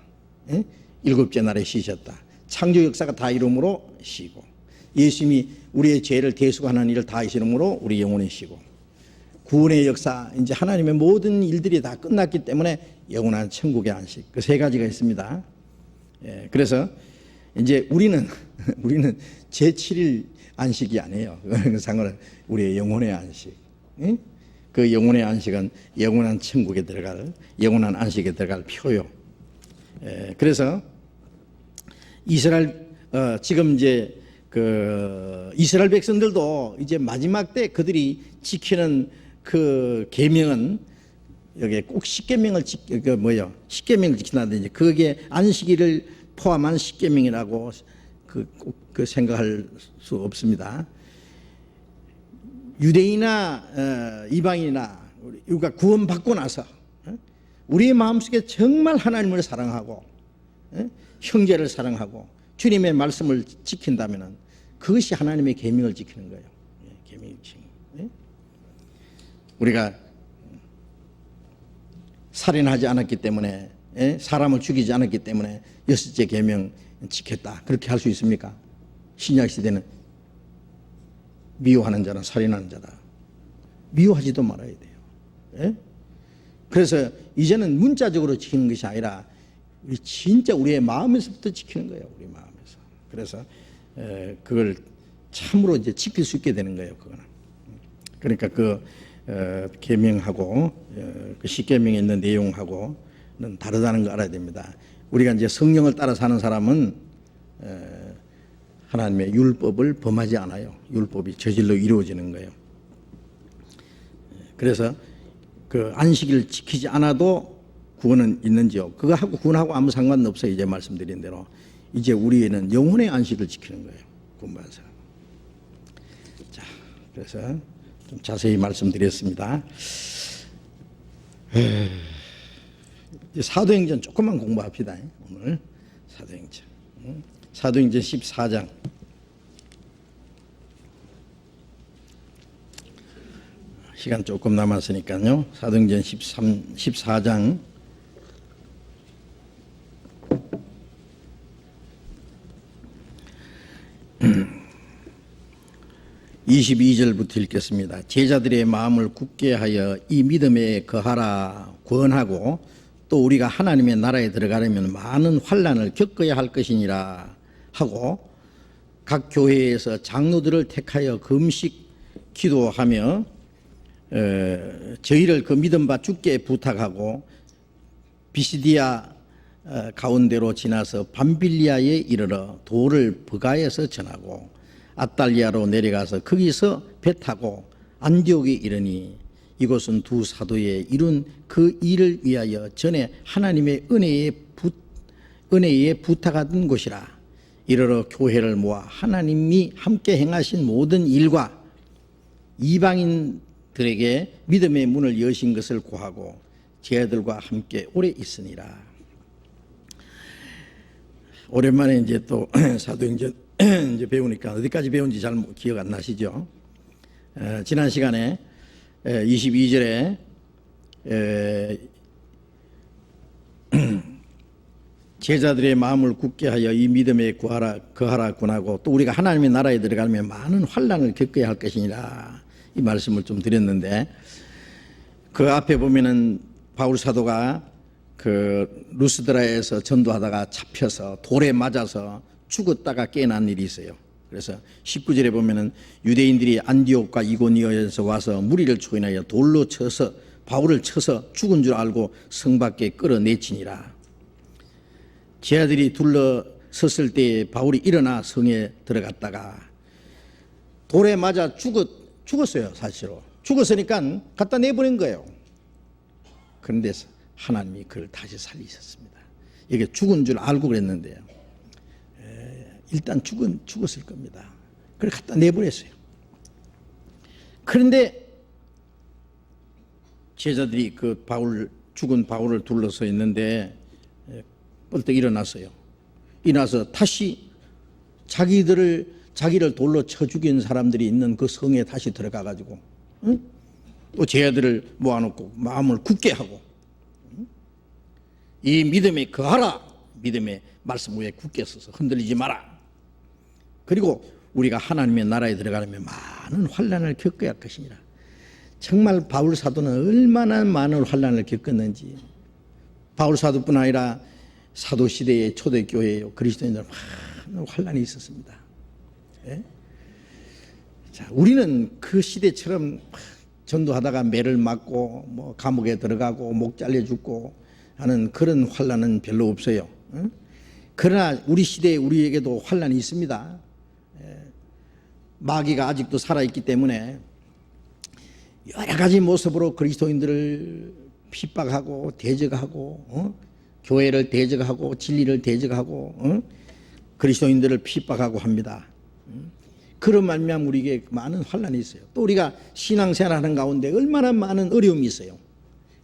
일곱째 날에 쉬셨다. 창조 역사가 다 이름으로 쉬고, 예수님이 우리의 죄를 대속하는 일을 다 이름으로 우리 영혼이 쉬고, 구원의 역사, 이제 하나님의 모든 일들이 다 끝났기 때문에 영원한 천국의 안식, 그 세 가지가 있습니다. 그래서 이제 우리는 제7일 안식이 아니에요. 그거는 상관은 우리의 영혼의 안식. 그 영혼의 안식은 영원한 천국에 들어갈, 영원한 안식에 들어갈 표요. 그래서 이스라엘, 지금 이제 그 이스라엘 백성들도 이제 마지막 때 그들이 지키는 그 계명은, 여기에 꼭 십계명을 십계명을 지킨다든지, 그게 안식일을 포함한 십계명이라고 그 생각할 수 없습니다. 유대인이나 이방인이나 우리가 구원받고 나서 우리의 마음속에 정말 하나님을 사랑하고 형제를 사랑하고 주님의 말씀을 지킨다면 그것이 하나님의 계명을 지키는 거예요. 계명을 지키는 거예요. 우리가 살인하지 않았기 때문에, 사람을 죽이지 않았기 때문에 여섯째 계명 지켰다, 그렇게 할 수 있습니까? 신약 시대는 미워하는 자는 살인하는 자다. 미워하지도 말아야 돼요. 그래서 이제는 문자적으로 지키는 것이 아니라 진짜 우리의 마음에서부터 지키는 거예요. 우리 마음에서. 그래서 그걸 참으로 이제 지킬 수 있게 되는 거예요. 그거는. 그러니까 그 계명하고 그 십계명에 있는 내용하고는 다르다는 걸 알아야 됩니다. 우리가 이제 성령을 따라 사는 사람은 하나님의 율법을 범하지 않아요. 율법이 저절로 이루어지는 거예요. 그래서 그 안식일을 지키지 않아도 구원은 있는지요? 그거하고 구원하고 아무 상관은 없어요. 이제 말씀드린 대로 이제 우리는 영혼의 안식을 지키는 거예요. 구원받은 사람. 자, 그래서 좀 자세히 말씀드렸습니다. 사도행전 조금만 공부합시다. 오늘 사도행전 14장. 시간 조금 남았으니까요. 사도행전 14장 22절부터 읽겠습니다. 제자들의 마음을 굳게 하여 이 믿음에 거하라 권하고, 또 우리가 하나님의 나라에 들어가려면 많은 환난을 겪어야 할 것이니라 하고, 각 교회에서 장로들을 택하여 금식 기도하며 저희를 그 믿음 바 주께 부탁하고, 비시디아 가운데로 지나서 밤빌리아에 이르러 돌을 버가에서 전하고, 아달리아로 내려가서 거기서 배 타고 안디옥에 이르니, 이곳은 두 사도의 이룬 그 일을 위하여 전에 하나님의 은혜에 부탁하던 곳이라. 이르러 교회를 모아 하나님이 함께 행하신 모든 일과 이방인들에게 믿음의 문을 여신 것을 고하고 제자들과 함께 오래 있으니라. 오랜만에 이제 또 사도행전 이제 배우니까 어디까지 배운지 잘 기억 안 나시죠? 지난 시간에 22절에 제자들의 마음을 굳게 하여 이 믿음에 거하라 권하고, 또 우리가 하나님의 나라에 들어가면 많은 환난을 겪어야 할 것이니라, 이 말씀을 좀 드렸는데, 그 앞에 보면은 바울 사도가 그 루스드라에서 전도하다가 잡혀서 돌에 맞아서 죽었다가 깨어난 일이 있어요. 그래서 19절에 보면은 유대인들이 안디옥과 이고니오에서 와서 무리를 초인하여 돌로 쳐서 바울을 쳐서 죽은 줄 알고 성 밖에 끌어내치니라. 제자들이 둘러섰을 때에 바울이 일어나 성에 들어갔다가 돌에 맞아 죽었어요. 사실로 죽었으니까 갖다 내보낸 거예요. 그런데 하나님이 그를 다시 살리셨습니다. 이게 죽은 줄 알고 그랬는데요, 일단 죽었을 겁니다. 그걸 갖다 내보냈어요. 그런데 제자들이 그 죽은 바울을 둘러서 있는데 벌떡 일어났어요. 일어나서 다시 자기를 돌로 쳐 죽인 사람들이 있는 그 성에 다시 들어가 가지고 또 제자들을 모아놓고 마음을 굳게 하고, 이 믿음에 거하라, 믿음의 말씀 위에 굳게 서서 흔들리지 마라. 그리고 우리가 하나님의 나라에 들어가려면 많은 환난을 겪어야 할 것이니라. 정말 바울 사도는 얼마나 많은 환난을 겪었는지. 바울 사도뿐 아니라 사도 시대의 초대교회에 그리스도인들 많은 환난이 있었습니다. 예? 자, 우리는 그 시대처럼 전도하다가 매를 맞고 뭐 감옥에 들어가고 목 잘려 죽고 하는 그런 환난은 별로 없어요. 응? 그러나 우리 시대에 우리에게도 환난이 있습니다. 마귀가 아직도 살아있기 때문에 여러 가지 모습으로 그리스도인들을 핍박하고 대적하고 교회를 대적하고 진리를 대적하고 그리스도인들을 핍박하고 합니다. 그런 말미암아 우리에게 많은 환난이 있어요. 또 우리가 신앙생활하는 가운데 얼마나 많은 어려움이 있어요.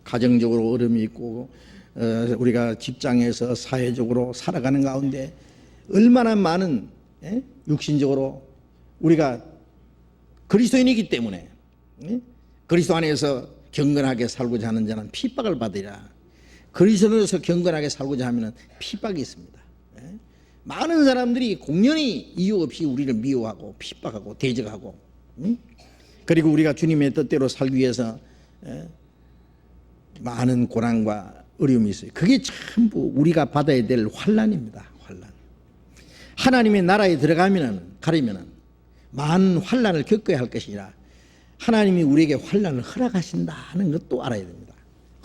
가정적으로 어려움이 있고 우리가 직장에서 사회적으로 살아가는 가운데 얼마나 많은 육신적으로 우리가 그리스도인이기 때문에 그리스도 안에서 경건하게 살고자 하는 자는 핍박을 받으리라. 그리스도에서 경건하게 살고자 하면 핍박이 있습니다. 많은 사람들이 공연히 이유 없이 우리를 미워하고 핍박하고 대적하고 그리고 우리가 주님의 뜻대로 살기 위해서 많은 고난과 어려움이 있어요. 그게 전부 우리가 받아야 될 환난입니다. 환난. 하나님의 나라에 가려면 많은 환난을 겪어야 할 것이라 하나님이 우리에게 환난을 허락하신다는 것도 알아야 됩니다.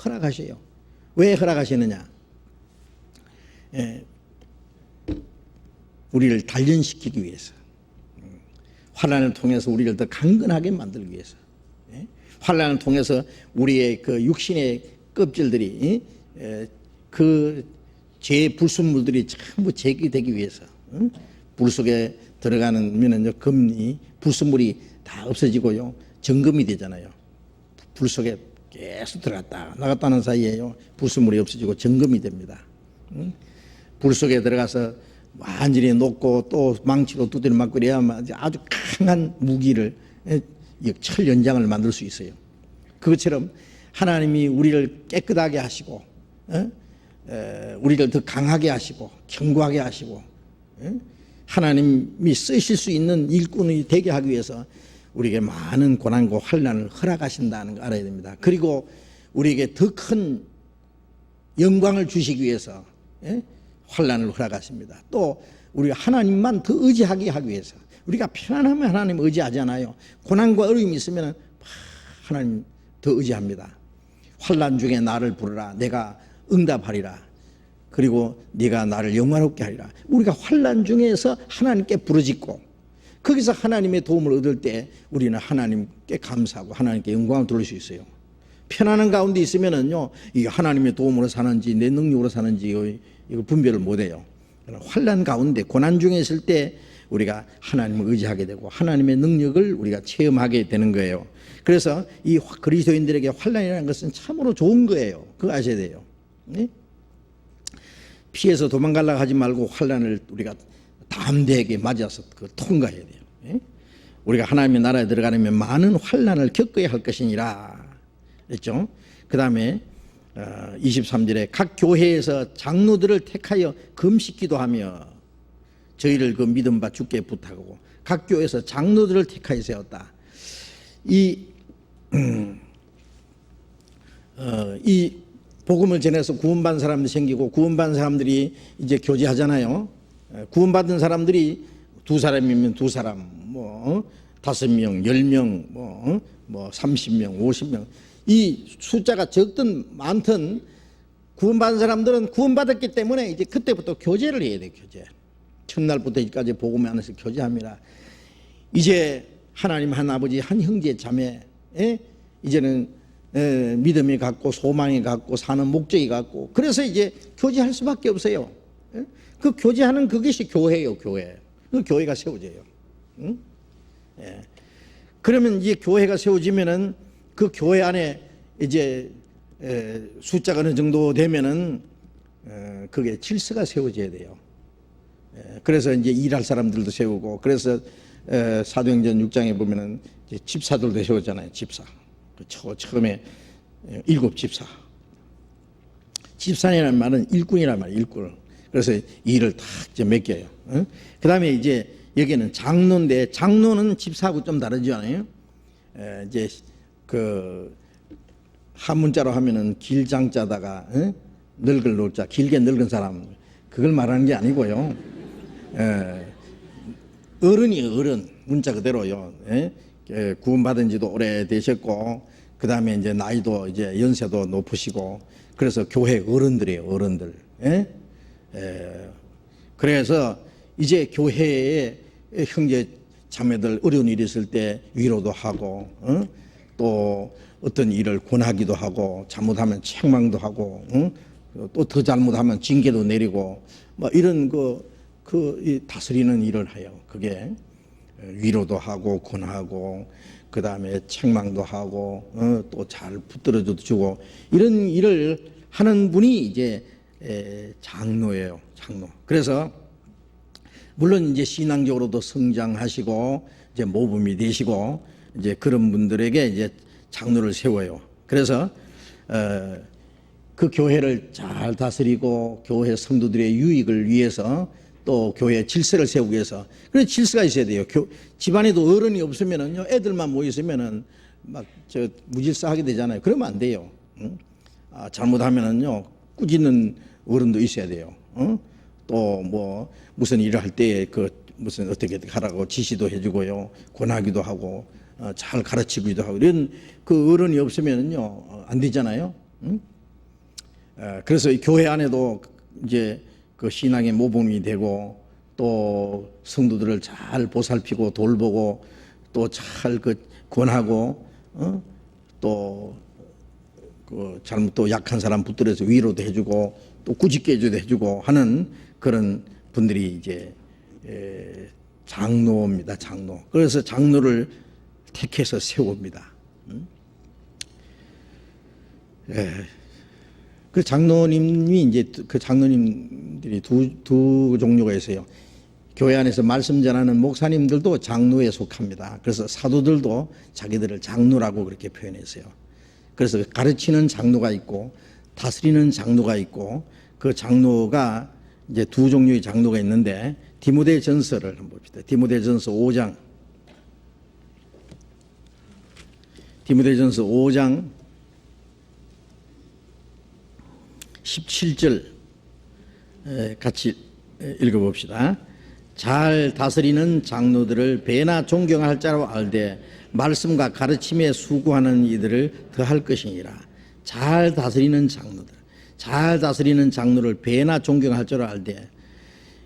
허락하셔요. 왜 허락하시느냐? 우리를 단련시키기 위해서, 환난을 통해서 우리를 더 강건하게 만들기 위해서, 환난을 통해서 우리의 그 육신의 껍질들이 그 죄의 불순물들이 전부 제거되기 위해서, 불 속에 들어가면은요 금이 불순물이 다 없어지고요 정금이 되잖아요. 불 속에 계속 들어갔다 나갔다는 사이에요 불순물이 없어지고 정금이 됩니다. 불 속에 들어가서 완전히 녹고 또 망치로 두드려 맞고 그래야만 아주 강한 무기를 철 연장을 만들 수 있어요. 그것처럼 하나님이 우리를 깨끗하게 하시고 우리를 더 강하게 하시고 견고하게 하시고 하나님이 쓰실 수 있는 일꾼이 되게 하기 위해서 우리에게 많은 고난과 환난을 허락하신다는 걸 알아야 됩니다. 그리고 우리에게 더 큰 영광을 주시기 위해서 환난을 허락하십니다. 또 우리가 하나님만 더 의지하게 하기 위해서 우리가 편안하면 하나님 의지하잖아요. 고난과 어려움이 있으면 하나님 더 의지합니다. 환난 중에 나를 부르라 내가 응답하리라. 그리고 네가 나를 영화롭게 하리라. 우리가 환난 중에서 하나님께 부르짖고 거기서 하나님의 도움을 얻을 때 우리는 하나님께 감사하고 하나님께 영광을 돌릴 수 있어요. 편안한 가운데 있으면은요 이게 하나님의 도움으로 사는지 내 능력으로 사는지 이거 분별을 못해요. 환난 가운데 고난 중에 있을 때 우리가 하나님을 의지하게 되고 하나님의 능력을 우리가 체험하게 되는 거예요. 그래서 이 그리스도인들에게 환난이라는 것은 참으로 좋은 거예요. 그거 아셔야 돼요. 네? 피해서 도망가려고 하지 말고 환난을 우리가 담대하게 맞아서 그걸 통과해야 돼요. 예? 우리가 하나님의 나라에 들어가려면 많은 환난을 겪어야 할 것이니라 그랬죠. 그 다음에 23절에 각 교회에서 장로들을 택하여 금식 기도하며 저희를 그 믿음 바 주께 부탁하고 각 교회에서 장로들을 택하여 세웠다. 이 복음을 전해서 구원받은 사람들이 생기고 구원받은 사람들이 이제 교제하잖아요. 구원받은 사람들이 2사람이면 2사람, 5명, 10명, 30명, 50명 이 숫자가 적든 많든 구원받은 사람들은 구원받았기 때문에 이제 그때부터 교제를 해야 돼요. 교제. 첫날부터 이까지 복음 안에서 교제합니다. 이제 하나님 한 아버지 한 형제 자매 이제는 믿음이 갖고 소망이 갖고 사는 목적이 갖고 그래서 이제 교제할 수밖에 없어요. 그 교제하는 그것이 교회예요. 교회. 그 교회가 세워져요. 응? 예. 그러면 이제 교회가 세워지면은 그 교회 안에 이제 숫자가 어느 정도 되면은 그게 질서가 세워져야 돼요. 그래서 이제 일할 사람들도 세우고 그래서 사도행전 6장에 보면은 이제 집사들도 세우잖아요. 집사. 처음에 7 집사. 집사라는 말은 일꾼이란 말이에요. 일꾼. 그래서 일을 탁 이제 맡겨요. 그 다음에 이제 여기는 장로인데, 장로는 집사하고 좀 다르지 않아요? 이제 그 한문자로 하면은 길장자다가 늙을 노자, 길게 늙은 사람, 그걸 말하는 게 아니고요. 어른이에요, 어른. 문자 그대로요. 구원받은 지도 오래 되셨고, 그 다음에 이제 나이도 이제 연세도 높으시고, 그래서 교회 어른들이에요, 어른들. 그래서 이제 교회에 형제 자매들 어려운 일이 있을 때 위로도 하고, 또 어떤 일을 권하기도 하고, 잘못하면 책망도 하고, 또 더 잘못하면 징계도 내리고, 뭐 이런 이 다스리는 일을 해요. 그게 위로도 하고 권하고, 그 다음에 책망도 하고, 또 잘 붙들어도 주고, 이런 일을 하는 분이 이제 장로예요, 장로. 그래서 물론 이제 신앙적으로도 성장하시고 이제 모범이 되시고 이제 그런 분들에게 이제 장로를 세워요. 그래서 그 교회를 잘 다스리고 교회 성도들의 유익을 위해서 또 교회 질서를 세우기 위해서, 그래서 질서가 있어야 돼요. 집안에도 어른이 없으면은요, 애들만 모여 있으면은 막 무질서하게 되잖아요. 그러면 안 돼요. 잘못하면은요, 꾸짖는 어른도 있어야 돼요. 또 뭐 무슨 일을 할 때 무슨 어떻게 하라고 지시도 해주고요, 권하기도 하고, 잘 가르치기도 하고, 이런 그 어른이 없으면은요 안 되잖아요. 그래서 이 교회 안에도 이제 그 신앙의 모범이 되고, 또 성도들을 잘 보살피고 돌보고, 또 잘 권하고, 또 잘못 또 약한 사람 붙들어서 위로도 해주고, 또 꾸짖게 해주고 하는 그런 분들이 이제 장로입니다, 장로. 그래서 장로를 택해서 세웁니다. 그 장로님이 이제 그 장로님들이 두 종류가 있어요. 교회 안에서 말씀 전하는 목사님들도 장로에 속합니다. 그래서 사도들도 자기들을 장로라고 그렇게 표현했어요. 그래서 가르치는 장로가 있고 다스리는 장로가 있고, 그 장로가 이제 두 종류의 장로가 있는데, 디모데전서를 한번 봅시다. 디모데전서 5장. 디모데전서 5장 17절 같이 읽어봅시다. 잘 다스리는 장로들을 배나 존경할 자로 알되 말씀과 가르침에 수고하는 이들을 더할 것이니라. 잘 다스리는 장로들, 잘 다스리는 장로를 배나 존경할 줄 알되,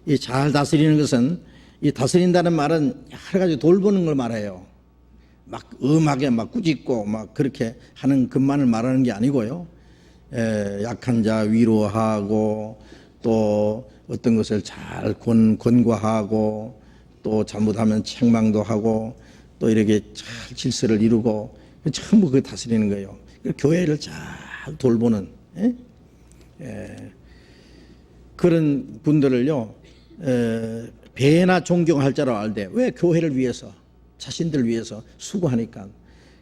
이 잘 다스리는 것은, 이 다스린다는 말은 여러 가지 돌보는 걸 말해요. 막 엄하게 막 꾸짖고 막 그렇게 하는 것만을 말하는 게 아니고요. 약한 자 위로하고, 또 어떤 것을 잘 권고하고, 또 잘못하면 책망도 하고, 또 이렇게 잘 질서를 이루고, 전부 그 다스리는 거예요. 교회를 잘 돌보는 그런 분들을요, 배나 존경할 자로 알되, 왜? 교회를 위해서, 자신들 위해서 수고하니까.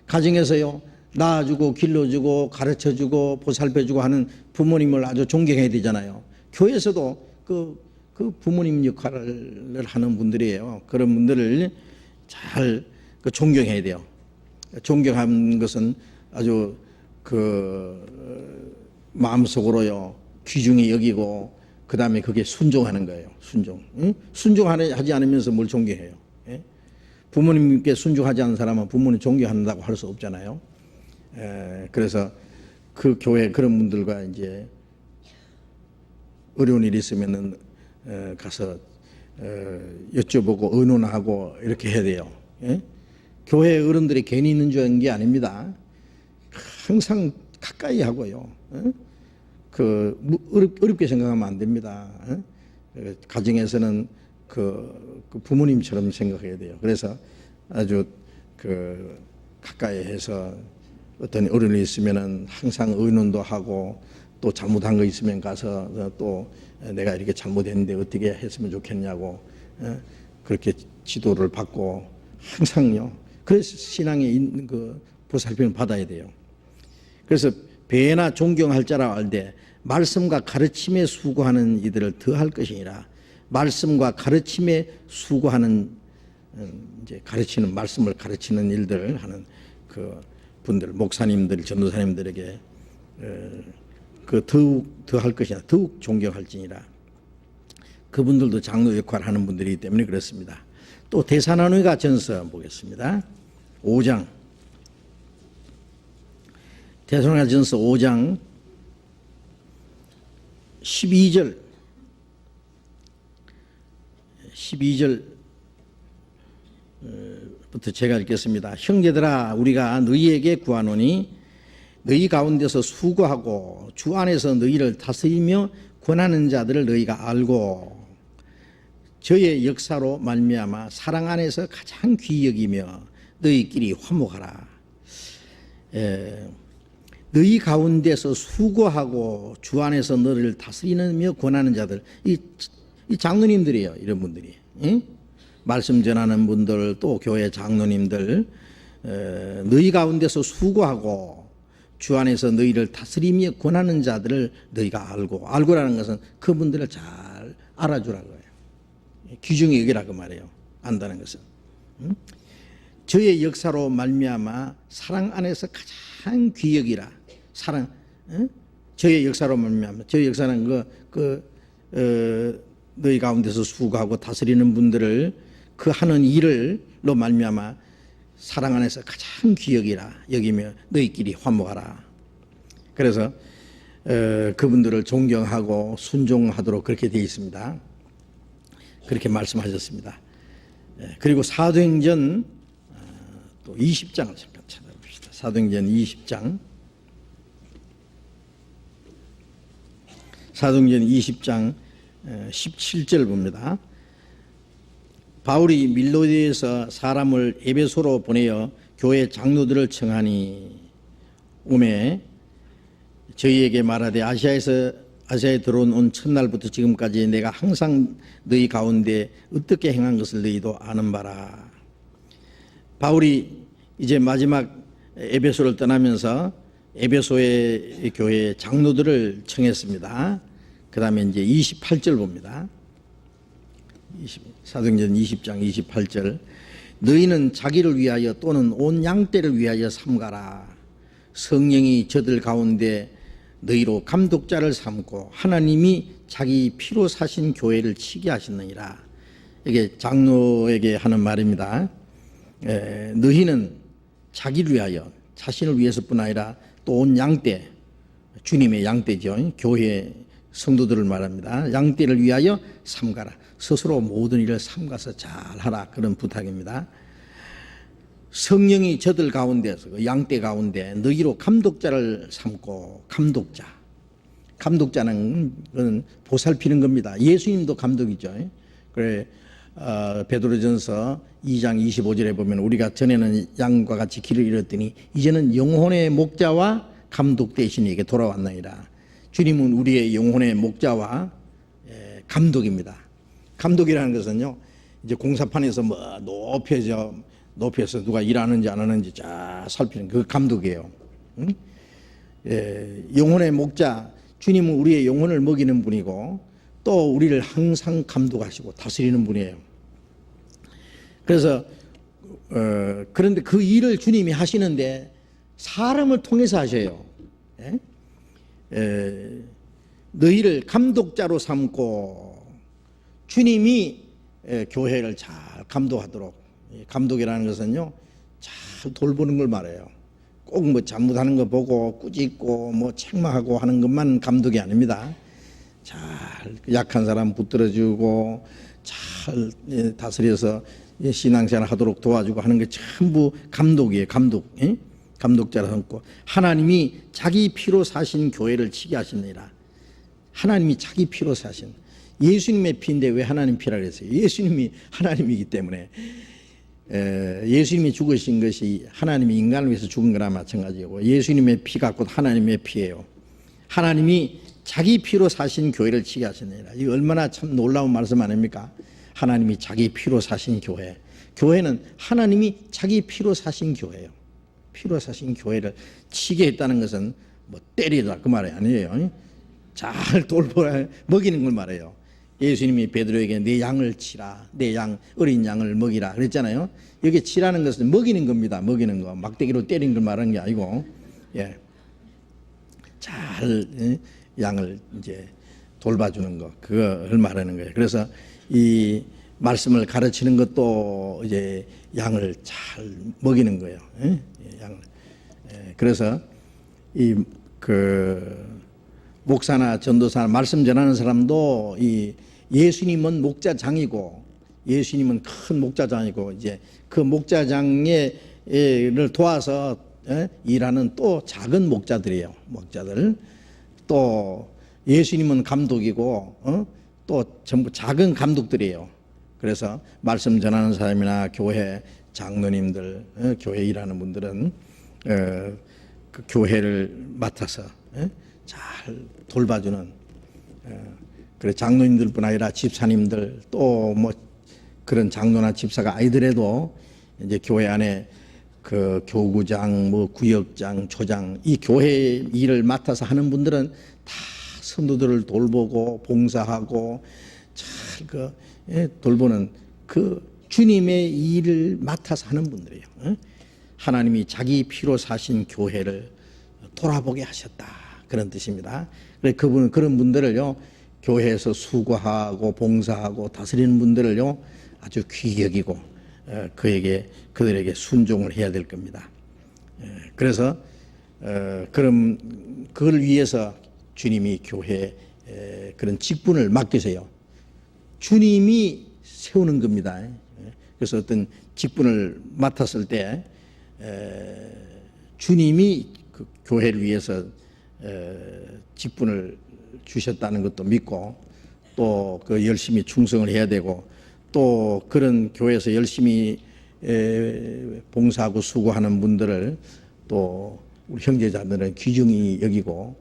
가정에서요, 낳아주고 길러주고 가르쳐주고 보살펴주고 하는 부모님을 아주 존경해야 되잖아요. 교회에서도 그 부모님 역할을 하는 분들이에요. 그런 분들을 잘 존경해야 돼요. 존경하는 것은 아주 마음속으로요 귀중히 여기고, 그 다음에 그게 순종하는 거예요. 순종. 순종하지 않으면서 뭘 존경해요? 부모님께 순종하지 않는 사람은 부모님 존경한다고 할 수 없잖아요. 그래서 그 교회 그런 분들과 이제 어려운 일이 있으면은 가서 여쭤보고 의논하고 이렇게 해야 돼요. 교회 어른들이 괜히 있는 줄 아는 게 아닙니다. 항상 가까이 하고요. 어렵게 생각하면 안 됩니다. 가정에서는 그 부모님처럼 생각해야 돼요. 그래서 아주 가까이 해서 어떤 어른이 있으면은 항상 의논도 하고, 또 잘못한 거 있으면 가서 또 내가 이렇게 잘못했는데 어떻게 했으면 좋겠냐고 그렇게 지도를 받고, 항상요. 그래서 신앙에 있는 보살핌을 받아야 돼요. 그래서 배나 존경할 자라 알되 말씀과 가르침에 수고하는 이들을 더할 것이니라. 말씀과 가르침에 수고하는 이제 가르치는 말씀을 가르치는 일들을 하는 그 분들, 목사님들, 전도사님들에게 그 더욱 더할 것이나 더욱 존경할지니라. 그분들도 장로 역할을 하는 분들이기 때문에 그렇습니다. 또 데살로니가 전서 보겠습니다. 5장. 데살로니가 전서 5장 12절부터 제가 읽겠습니다. 형제들아, 우리가 너희에게 구하노니 너희 가운데서 수고하고 주 안에서 너희를 다스리며 권하는 자들을 너희가 알고 저의 역사로 말미암아 사랑 안에서 가장 귀히 여기며 너희끼리 화목하라. 너희 가운데서 수고하고 주 안에서 너를 다스리며 권하는 자들, 이 장로님들이에요. 이런 분들이, 말씀 전하는 분들, 또 교회 장로님들, 너희 가운데서 수고하고 주 안에서 너희를 다스리며 권하는 자들을 너희가 알고라는 것은 그분들을 잘 알아주라고요. 귀중히 여기라 그 말이에요. 안다는 것은 저의 역사로 말미암아 사랑 안에서 가장 귀히 여기라. 사랑, 저의 역사로 말미암아, 저의 역사는 너희 가운데서 수고하고 다스리는 분들을 그 하는 일을로 말미암아 사랑 안에서 가장 귀히 여기며 너희끼리 화목하라. 그래서 그분들을 존경하고 순종하도록 그렇게 되어 있습니다. 그렇게 말씀하셨습니다. 그리고 사도행전 또 20장을 잠깐 찾아봅시다. 사도행전 20장. 사도행전 20장 17절 봅니다. 바울이 밀로디에서 사람을 에베소로 보내어 교회 장로들을 청하니 오매 저희에게 말하되 아시아에 들어온 첫날부터 지금까지 내가 항상 너희 가운데 어떻게 행한 것을 너희도 아는 바라. 바울이 이제 마지막 에베소를 떠나면서 에베소의 교회 장로들을 청했습니다. 그 다음에 이제 28절 봅니다. 사도행전 20장 28절. 너희는 자기를 위하여 또는 온 양떼를 위하여 삼가라. 성령이 저들 가운데 너희로 감독자를 삼고 하나님이 자기 피로 사신 교회를 치게 하시느니라. 이게 장로에게 하는 말입니다. 너희는 자기를 위하여, 자신을 위해서뿐 아니라 또 온 양떼, 주님의 양떼죠. 교회 성도들을 말합니다. 양떼를 위하여 삼가라. 스스로 모든 일을 삼가서 잘하라. 그런 부탁입니다. 성령이 저들 가운데서, 그 양떼 가운데 너희로 감독자를 삼고, 감독자는 보살피는 겁니다. 예수님도 감독이죠. 그래, 베드로전서 2장 25절에 보면 우리가 전에는 양과 같이 길을 잃었더니 이제는 영혼의 목자와 감독 대신 에게 돌아왔나이다. 주님은 우리의 영혼의 목자와 감독입니다. 감독이라는 것은요, 이제 공사판에서 뭐 높여서 누가 일하는지 안 하는지 쫙 살피는 그 감독이에요. 영혼의 목자, 주님은 우리의 영혼을 먹이는 분이고 또 우리를 항상 감독하시고 다스리는 분이에요. 그래서 그런데 그 일을 주님이 하시는데 사람을 통해서 하셔요. 너희를 감독자로 삼고 주님이 교회를 잘 감독하도록. 감독이라는 것은요, 잘 돌보는 걸 말해요. 꼭 뭐 잘못하는 거 보고 꾸짖고 뭐 책망하고 하는 것만 감독이 아닙니다. 잘 약한 사람 붙들어주고 잘 다스려서 신앙생활 하도록 도와주고 하는 게 전부 감독이에요. 감독자라 삼고 하나님이 자기 피로 사신 교회를 치게 하시느니라. 하나님이 자기 피로 사신, 예수님의 피인데 왜 하나님 피라 그랬어요? 예수님이 하나님이기 때문에. 예수님이 죽으신 것이 하나님이 인간을 위해서 죽은 거나 마찬가지고 예수님의 피가 곧 하나님의 피예요. 하나님이 자기 피로 사신 교회를 치게 하시느니라. 이거 얼마나 참 놀라운 말씀 아닙니까? 하나님이 자기 피로 사신 교회. 교회는 하나님이 자기 피로 사신 교회예요. 피로 사신 교회를 치게 했다는 것은 뭐 때리다 그 말이 아니에요. 잘 돌보아 먹이는 걸 말해요. 예수님이 베드로에게 내 양을 치라, 내 양 어린 양을 먹이라 그랬잖아요. 여기 치라는 것은 먹이는 겁니다. 먹이는 거, 막대기로 때리는 걸 말하는 게 아니고, 예, 잘 양을 이제 돌봐주는 거, 그걸 말하는 거예요. 그래서 이 말씀을 가르치는 것도 이제 양을 잘 먹이는 거예요. 예? 양을. 예, 그래서 이 목사나 전도사, 말씀 전하는 사람도 이 예수님은 목자장이고, 예수님은 큰 목자장이고, 이제 그 목자장을 도와서 일하는 또 작은 목자들이에요. 목자들. 또 예수님은 감독이고, 또 전부 작은 감독들이에요. 그래서 말씀 전하는 사람이나 교회 장로님들, 교회 일하는 분들은 그 교회를 맡아서 잘 돌봐주는, 그래 장로님들뿐 아니라 집사님들, 또 뭐 그런 장로나 집사가 아니더라도 이제 교회 안에 그 교구장, 뭐 구역장, 초장, 이 교회 일을 맡아서 하는 분들은 다 성도들을 돌보고 봉사하고 잘 돌보는 그 주님의 일을 맡아서 하는 분들이에요. 하나님이 자기 피로 사신 교회를 돌아보게 하셨다, 그런 뜻입니다. 그분은 그런 분들을요, 교회에서 수고하고 봉사하고 다스리는 분들을요 아주 귀히 여기고 그들에게 순종을 해야 될 겁니다. 그래서 그걸 위해서 주님이 교회에 그런 직분을 맡기세요. 주님이 세우는 겁니다. 그래서 어떤 직분을 맡았을 때 주님이 그 교회를 위해서 직분을 주셨다는 것도 믿고, 또 그 열심히 충성을 해야 되고, 또 그런 교회에서 열심히 봉사하고 수고하는 분들을 또 우리 형제자들은 귀중히 여기고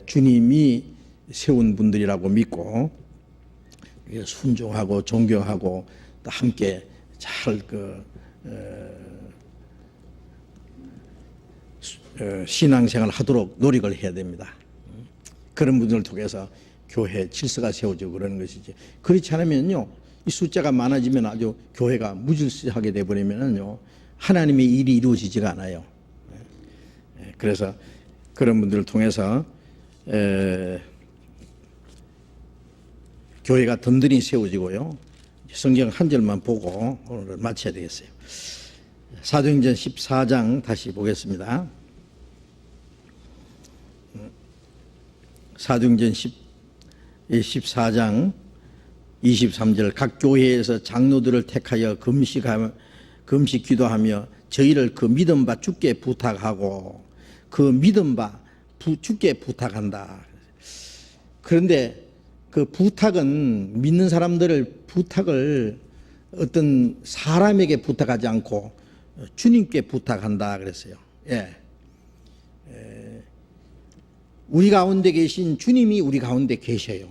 주님이 세운 분들이라고 믿고 순종하고 존경하고 또 함께 잘 신앙생활 하도록 노력을 해야 됩니다. 그런 분들을 통해서 교회 질서가 세워지고 그러는 것이지, 그렇지 않으면요 이 숫자가 많아지면 아주 교회가 무질서하게 되어버리면요 하나님의 일이 이루어지지가 않아요. 그래서 그런 분들을 통해서 교회가 든든히 세워지고요. 성경 한 절만 보고 오늘 마쳐야 되겠어요. 사도행전 14장 다시 보겠습니다. 사도행전 14장 23절, 각 교회에서 장로들을 택하여 금식 기도하며 저희를 그 믿음 바 주께 부탁하고, 그 믿음 바 주께 부탁한다. 그런데 그 부탁은 믿는 사람들을 부탁을 어떤 사람에게 부탁하지 않고 주님께 부탁한다 그랬어요. 예. 우리 가운데 계신 주님이 우리 가운데 계셔요.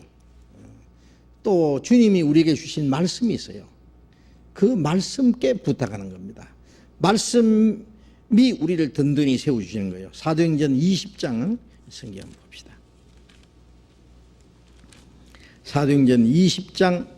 또 주님이 우리에게 주신 말씀이 있어요. 그 말씀께 부탁하는 겁니다. 말씀이 우리를 든든히 세워주시는 거예요. 사도행전 20장 성경 한번 봅시다. 사도행전 20장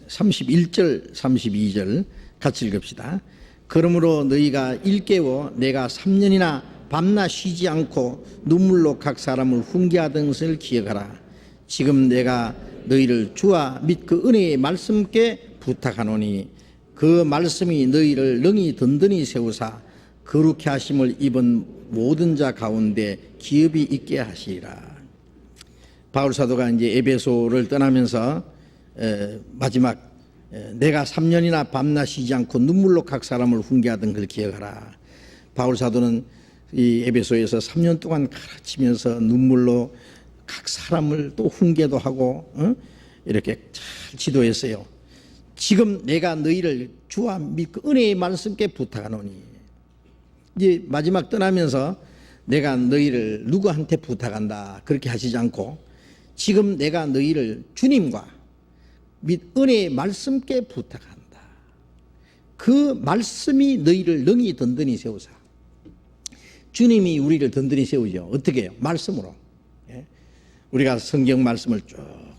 31절 32절 같이 읽읍시다. 그러므로 너희가 일깨워 내가 3년이나 밤낮 쉬지 않고 눈물로 각 사람을 훈계하던 것을 기억하라. 지금 내가 너희를 주와 및 그 은혜의 말씀께 부탁하노니 그 말씀이 너희를 능히 든든히 세우사 거룩히 하심을 입은 모든 자 가운데 기업이 있게 하시리라. 바울 사도가 이제 에베소를 떠나면서 마지막 내가 3년이나 밤낮 쉬지 않고 눈물로 각 사람을 훈계하던 걸 기억하라. 바울 사도는 이 에베소에서 3년 동안 가르치면서 눈물로 각 사람을 또 훈계도 하고 이렇게 잘 지도했어요. 지금 내가 너희를 주와 및 그 은혜의 말씀께 부탁하노니, 이제 마지막 떠나면서 내가 너희를 누구한테 부탁한다 그렇게 하시지 않고 지금 내가 너희를 주님과 및 은혜의 말씀께 부탁한다. 그 말씀이 너희를 능히 든든히 세우사. 주님이 우리를 든든히 세우죠. 어떻게 해요? 말씀으로. 우리가 성경 말씀을 쭉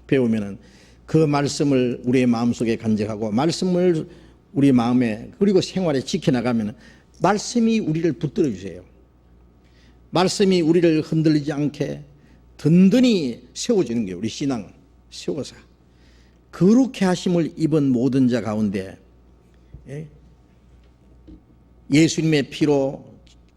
배우면은 그 말씀을 우리의 마음속에 간직하고 말씀을 우리 마음에 그리고 생활에 지켜나가면 말씀이 우리를 붙들어 주세요. 말씀이 우리를 흔들리지 않게 든든히 세워주는 게 우리 신앙 세워서 거룩해 하심을 입은 모든 자 가운데 예수님의 피로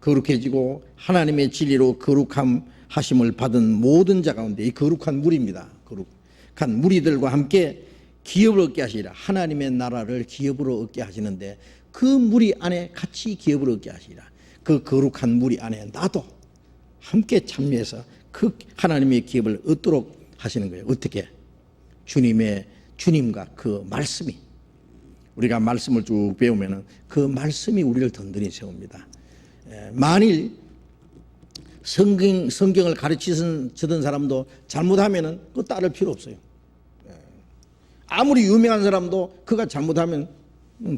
거룩해지고 하나님의 진리로 거룩함 하심을 받은 모든 자 가운데 이 거룩한 무리입니다. 거룩한 무리들과 함께 기업을 얻게 하시리라. 하나님의 나라를 기업으로 얻게 하시는데 그 무리 안에 같이 기업을 얻게 하시리라. 그 거룩한 무리 안에 나도 함께 참여해서 그 하나님의 기업을 얻도록 하시는 거예요. 어떻게? 주님과 그 말씀이, 우리가 말씀을 쭉 배우면 그 말씀이 우리를 든든히 세웁니다. 만일 성경을 가르치던 사람도 잘못하면 그 따를 필요 없어요. 아무리 유명한 사람도 그가 잘못하면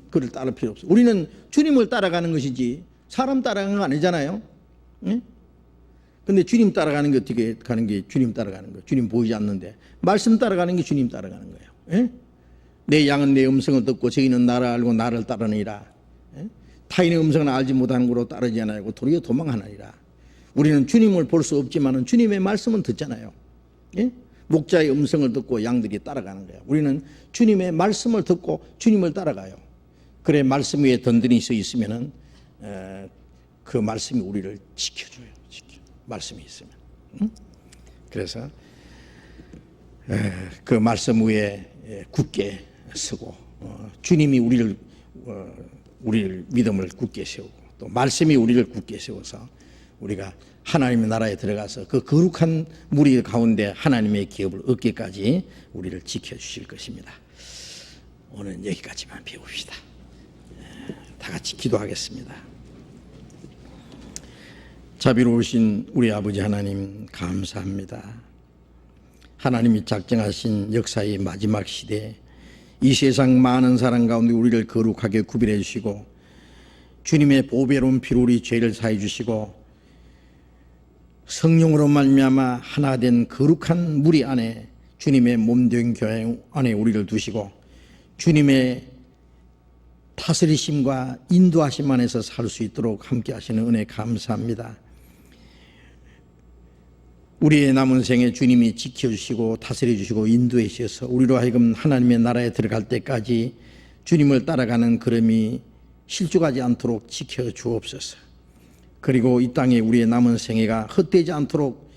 그를 따를 필요 없어요. 우리는 주님을 따라가는 것이지 사람 따라가는 거 아니잖아요. 근데 주님 따라가는 게 어떻게 가는 게 주님 따라가는 거예요. 주님 보이지 않는데 말씀 따라가는 게 주님 따라가는 거예요. 내 양은 내 음성을 듣고 저희는 나를 알고 나를 따르느니라. 타인의 음성은 알지 못하는 거로 따르지 않고 도리어 도망하느니라. 우리는 주님을 볼 수 없지만 주님의 말씀은 듣잖아요. 목자의 음성을 듣고 양들이 따라가는 거예요. 우리는 주님의 말씀을 듣고 주님을 따라가요. 그래 말씀 위에 든든히 서 있으면 그 말씀이 우리를 지켜줘요. 말씀이 있으면. 그래서 그 말씀 위에 굳게 서고 주님이 우리를 믿음을 굳게 세우고 또 말씀이 우리를 굳게 세워서 우리가 하나님의 나라에 들어가서 그 거룩한 무리 가운데 하나님의 기업을 얻기까지 우리를 지켜주실 것입니다. 오늘은 여기까지만 배웁시다. 다 같이 기도하겠습니다. 자비로우신 우리 아버지 하나님 감사합니다. 하나님이 작정하신 역사의 마지막 시대에 이 세상 많은 사람 가운데 우리를 거룩하게 구별해 주시고 주님의 보배로운 피로 우리 죄를 사해 주시고 성령으로 말미암아 하나 된 거룩한 무리 안에 주님의 몸된 교회 안에 우리를 두시고 주님의 다스리심과 인도하심 안에서 살 수 있도록 함께 하시는 은혜 감사합니다. 우리의 남은 생에 주님이 지켜주시고 다스려 주시고 인도해 주셔서 우리로 하여금 하나님의 나라에 들어갈 때까지 주님을 따라가는 걸음이 실족하지 않도록 지켜 주옵소서. 그리고 이 땅에 우리의 남은 생애가 헛되지 않도록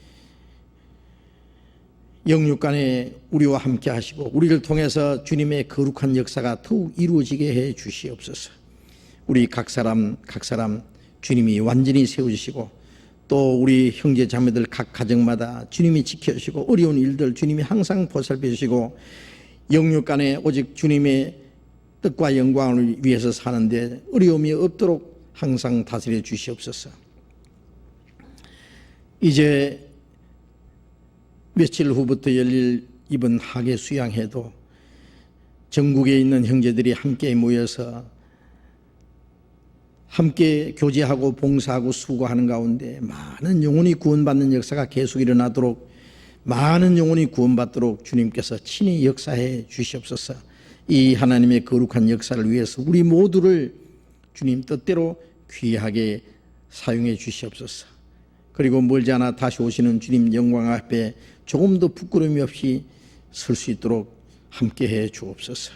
영육간에 우리와 함께 하시고 우리를 통해서 주님의 거룩한 역사가 더욱 이루어지게 해 주시옵소서. 우리 각 사람 주님이 완전히 세워주시고 또 우리 형제 자매들 각 가정마다 주님이 지켜주시고 어려운 일들 주님이 항상 보살펴 주시고 영육간에 오직 주님의 뜻과 영광을 위해서 사는데 어려움이 없도록 항상 다스려 주시옵소서. 이제 며칠 후부터 열릴 이번 학예 수양회도 전국에 있는 형제들이 함께 모여서 함께 교제하고 봉사하고 수고하는 가운데 많은 영혼이 구원받는 역사가 계속 일어나도록 많은 영혼이 구원받도록 주님께서 친히 역사해 주시옵소서. 이 하나님의 거룩한 역사를 위해서 우리 모두를 주님 뜻대로 귀하게 사용해 주시옵소서. 그리고 멀지 않아 다시 오시는 주님 영광 앞에 조금도 부끄러움이 없이 설 수 있도록 함께해 주옵소서.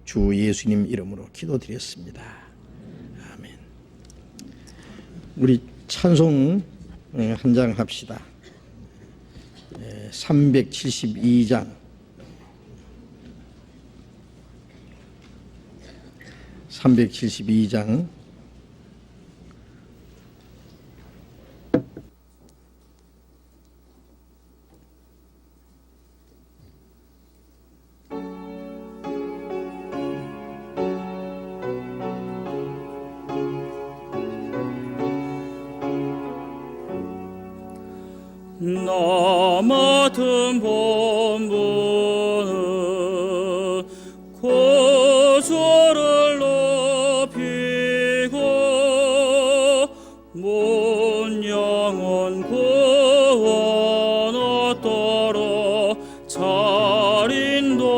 주 예수님 이름으로 기도드렸습니다. 아멘. 우리 찬송 한 장 합시다. 372장 372장 나 맡은 본분은 고소를 높이 받도록 잘 인도함이라.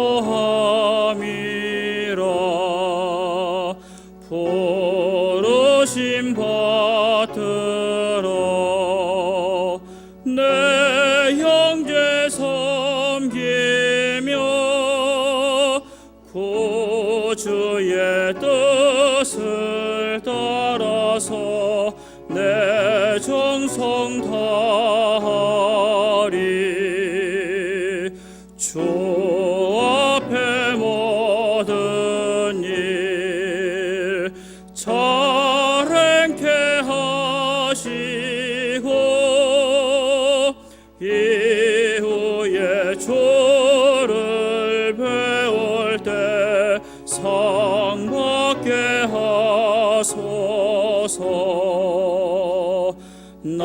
부르심 받들어 내 형제 섬기며 구주의 뜻을 따라서 내 정성 다하리. 주 앞에 모든 일 잘 행케 하시고 이후에 주를 배울 때 상 받게 하소서. 나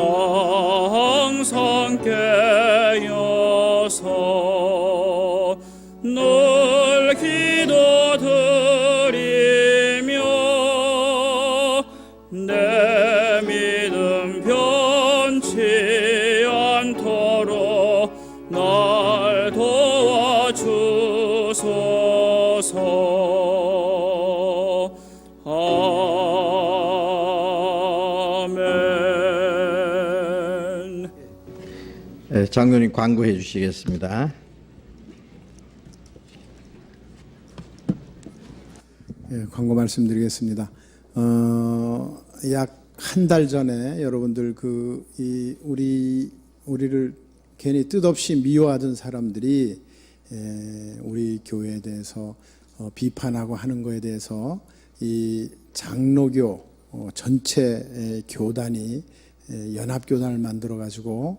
항상 깨어서 늘 기도드리며 내 믿음 변치 않도록 날 도와주소서. 아멘. 장로님 광고해 주시겠습니다. 광고 말씀드리겠습니다. 약 한 달 전에 여러분들 우리를 괜히 뜻없이 미워하던 사람들이 우리 교회에 대해서 비판하고 하는 거에 대해서 이 장로교 전체 교단이 연합교단을 만들어 가지고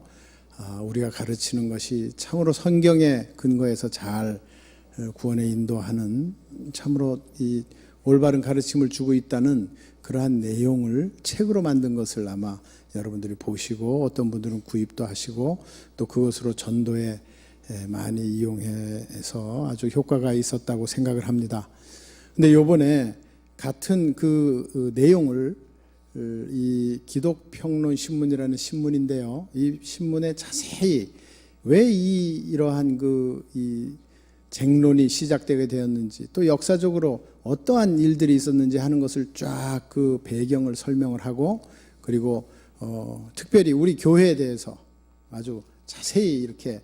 우리가 가르치는 것이 참으로 성경에 근거해서 잘 구원에 인도하는 참으로 이 올바른 가르침을 주고 있다는 그러한 내용을 책으로 만든 것을 아마 여러분들이 보시고 어떤 분들은 구입도 하시고 또 그것으로 전도에 많이 이용해서 아주 효과가 있었다고 생각을 합니다. 근데 요번에 같은 그 내용을 이 기독평론 신문이라는 신문인데요. 이 신문에 자세히 왜 이러한 이 쟁론이 시작되게 되었는지 또 역사적으로 어떠한 일들이 있었는지 하는 것을 쫙 그 배경을 설명을 하고 그리고 특별히 우리 교회에 대해서 아주 자세히 이렇게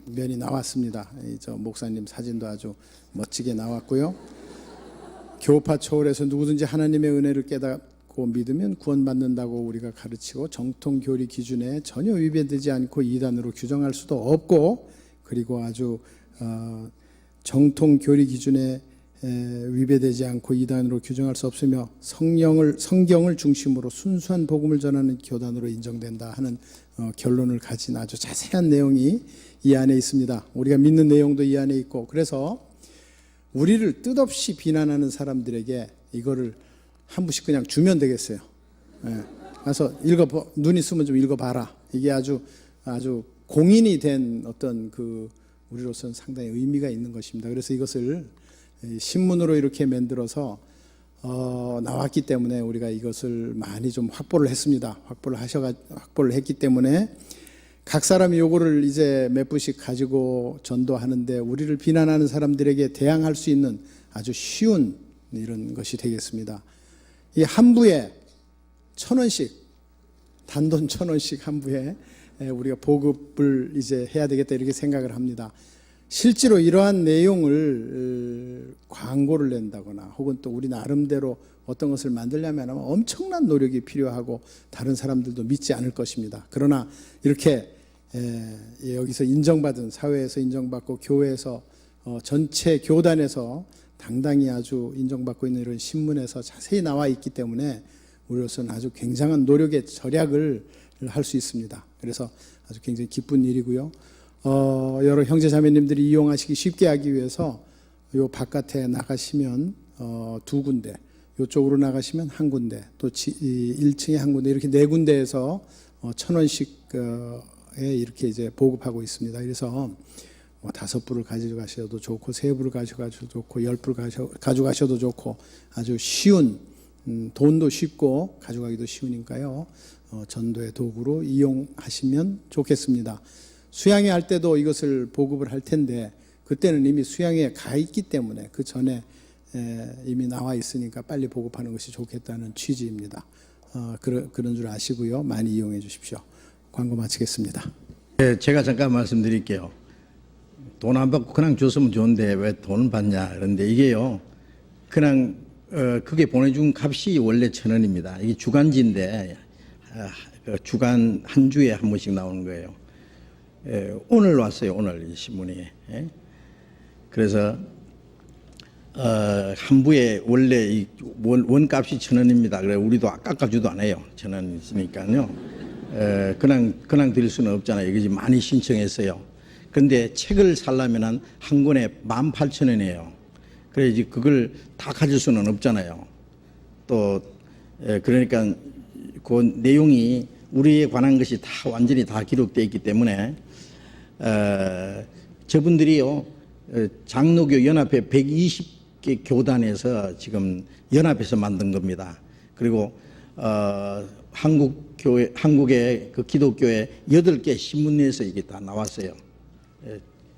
면이 나왔습니다. 저 목사님 사진도 아주 멋지게 나왔고요. 교파 초월해서 누구든지 하나님의 은혜를 깨닫고 믿으면 구원받는다고 우리가 가르치고 정통 교리 기준에 전혀 위배되지 않고 이단으로 규정할 수도 없고 그리고 아주 정통 교리 기준에 위배되지 않고 이단으로 규정할 수 없으며 성경을 중심으로 순수한 복음을 전하는 교단으로 인정된다 하는 결론을 가진 아주 자세한 내용이 이 안에 있습니다. 우리가 믿는 내용도 이 안에 있고 그래서 우리를 뜻없이 비난하는 사람들에게 이거를 한 부씩 그냥 주면 되겠어요. 그래서 눈 있으면 좀 읽어봐라. 이게 아주 공인이 된 어떤 우리로서는 상당히 의미가 있는 것입니다. 그래서 이것을 신문으로 이렇게 만들어서 나왔기 때문에 우리가 이것을 많이 좀 확보를 했습니다. 확보를 했기 때문에 각 사람이 요거를 이제 몇 부씩 가지고 전도하는데 우리를 비난하는 사람들에게 대항할 수 있는 아주 쉬운 이런 것이 되겠습니다. 이 한 부에 1,000원씩 단돈 1,000원씩 한 부에 우리가 보급을 이제 해야 되겠다 이렇게 생각을 합니다. 실제로 이러한 내용을 광고를 낸다거나 혹은 또 우리 나름대로 어떤 것을 만들려면 아마 엄청난 노력이 필요하고 다른 사람들도 믿지 않을 것입니다. 그러나 이렇게 여기서 인정받은 사회에서 인정받고 교회에서 전체 교단에서 당당히 아주 인정받고 있는 이런 신문에서 자세히 나와 있기 때문에 우리로서는 아주 굉장한 노력의 절약을 할 수 있습니다. 그래서 아주 굉장히 기쁜 일이고요. 여러 형제 자매님들이 이용하시기 쉽게 하기 위해서 요 바깥에 나가시면 2군데, 이쪽으로 나가시면 1군데, 또 1층에 1군데 이렇게 4군데에서 1,000원씩에 이렇게 이제 보급하고 있습니다. 그래서 5부를 가져가셔도 좋고 3부를 가져가셔도 좋고 10부를 가져가셔도 좋고 아주 쉬운 돈도 쉽고 가져가기도 쉬우니까요. 전도의 도구로 이용하시면 좋겠습니다. 수양회 할 때도 이것을 보급을 할 텐데 그때는 이미 수양회에 가 있기 때문에 그 전에 이미 나와 있으니까 빨리 보급하는 것이 좋겠다는 취지입니다. 그런 줄 아시고요. 많이 이용해 주십시오. 광고 마치겠습니다. 네, 제가 잠깐 말씀드릴게요. 돈 안 받고 그냥 줬으면 좋은데 왜 돈을 받냐. 그런데 이게요. 그냥 그게 보내준 값이 원래 1,000원입니다. 이게 주간지인데 그 주간 한 주에 한 번씩 나오는 거예요. 오늘 왔어요. 오늘 이 신문이. 그래서 한 부에 원래 이 원값이 1,000원입니다. 그래 우리도 깎아주도 안 해요. 1,000원 있으니까요. 그냥 드릴 수는 없잖아요. 이것이 많이 신청했어요. 그런데 책을 살려면 한 권에 18,000원이에요. 그래야지 그걸 다 가질 수는 없잖아요. 또 그러니까 그 내용이 우리에 관한 것이 다 완전히 다 기록되어 있기 때문에 저분들이요 장로교 연합회 120개 교단에서 지금 연합해서 만든 겁니다. 그리고 한국의 그 기독교의 8개 신문에서 이게 다 나왔어요.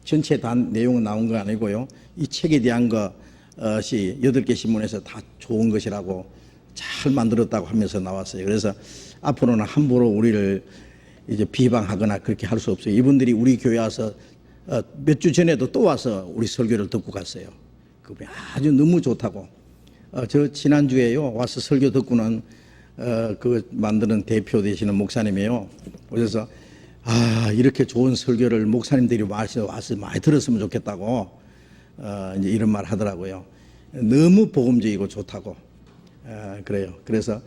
전체 다 내용은 나온 거 아니고요. 이 책에 대한 것이 8개 신문에서 다 좋은 것이라고 잘 만들었다고 하면서 나왔어요. 그래서 앞으로는 함부로 우리를 이제 비방하거나 그렇게 할 수 없어요. 이분들이 우리 교회 와서 몇 주 전에도 또 와서 우리 설교를 듣고 갔어요. 그게 아주 너무 좋다고. 저 지난주에요 와서 설교 듣고는 그 만드는 대표 되시는 목사님이에요. 그래서 이렇게 좋은 설교를 목사님들이 와서 많이 들었으면 좋겠다고 이제 이런 말 하더라고요. 너무 복음적이고 좋다고 그래요. 그래서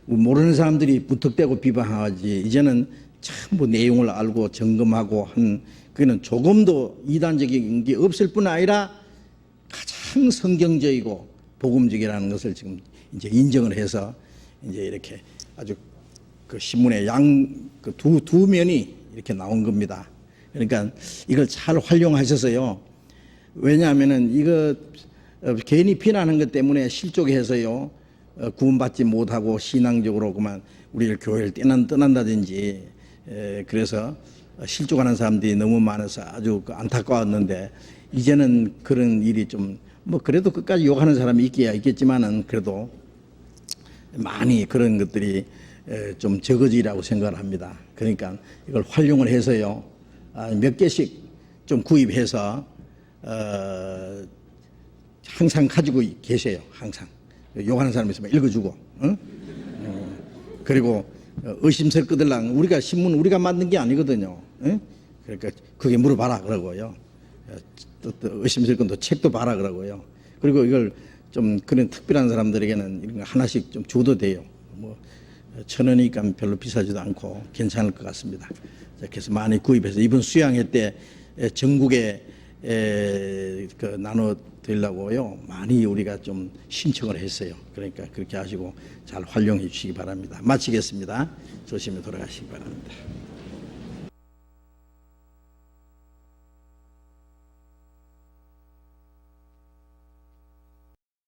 모르는 사람들이 무턱대고 비방하지 이제는 전부 내용을 알고 점검하고 한 그는 조금도 이단적인 게 없을 뿐 아니라 가장 성경적이고 복음적이라는 것을 지금 이제 인정을 해서 이제 이렇게 아주 그 신문의 그 두 면이 이렇게 나온 겁니다. 그러니까 이걸 잘 활용하셔서요. 왜냐하면은 이거 괜히 비난한 것 때문에 실족해서요. 구원받지 못하고 신앙적으로 그만 우리를 교회를 떠난다든지 그래서 실족하는 사람들이 너무 많아서 아주 안타까웠는데 이제는 그런 일이 좀 뭐 그래도 끝까지 욕하는 사람이 있기야 있겠지만은 그래도 많이 그런 것들이 좀 적어지라고 생각을 합니다. 그러니까 이걸 활용을 해서요. 몇 개씩 좀 구입해서 항상 가지고 계세요. 항상 욕하는 사람 있으면 읽어주고 그리고 의심스럽 거들랑 우리가 신문 우리가 만든 게 아니거든요. 그러니까 그게 물어봐라 그러고요. 또 의심스러운 건 또 책도 봐라 그러고요. 그리고 이걸 좀 그런 특별한 사람들에게는 이런 거 하나씩 좀 줘도 돼요. 뭐 1,000원이니까 별로 비싸지도 않고 괜찮을 것 같습니다. 그래서 많이 구입해서 이번 수양회 때 전국에 나눠 드리려고요. 많이 우리가 좀 신청을 했어요. 그러니까 그렇게 하시고 잘 활용해 주시기 바랍니다. 마치겠습니다. 조심히 돌아가시기 바랍니다.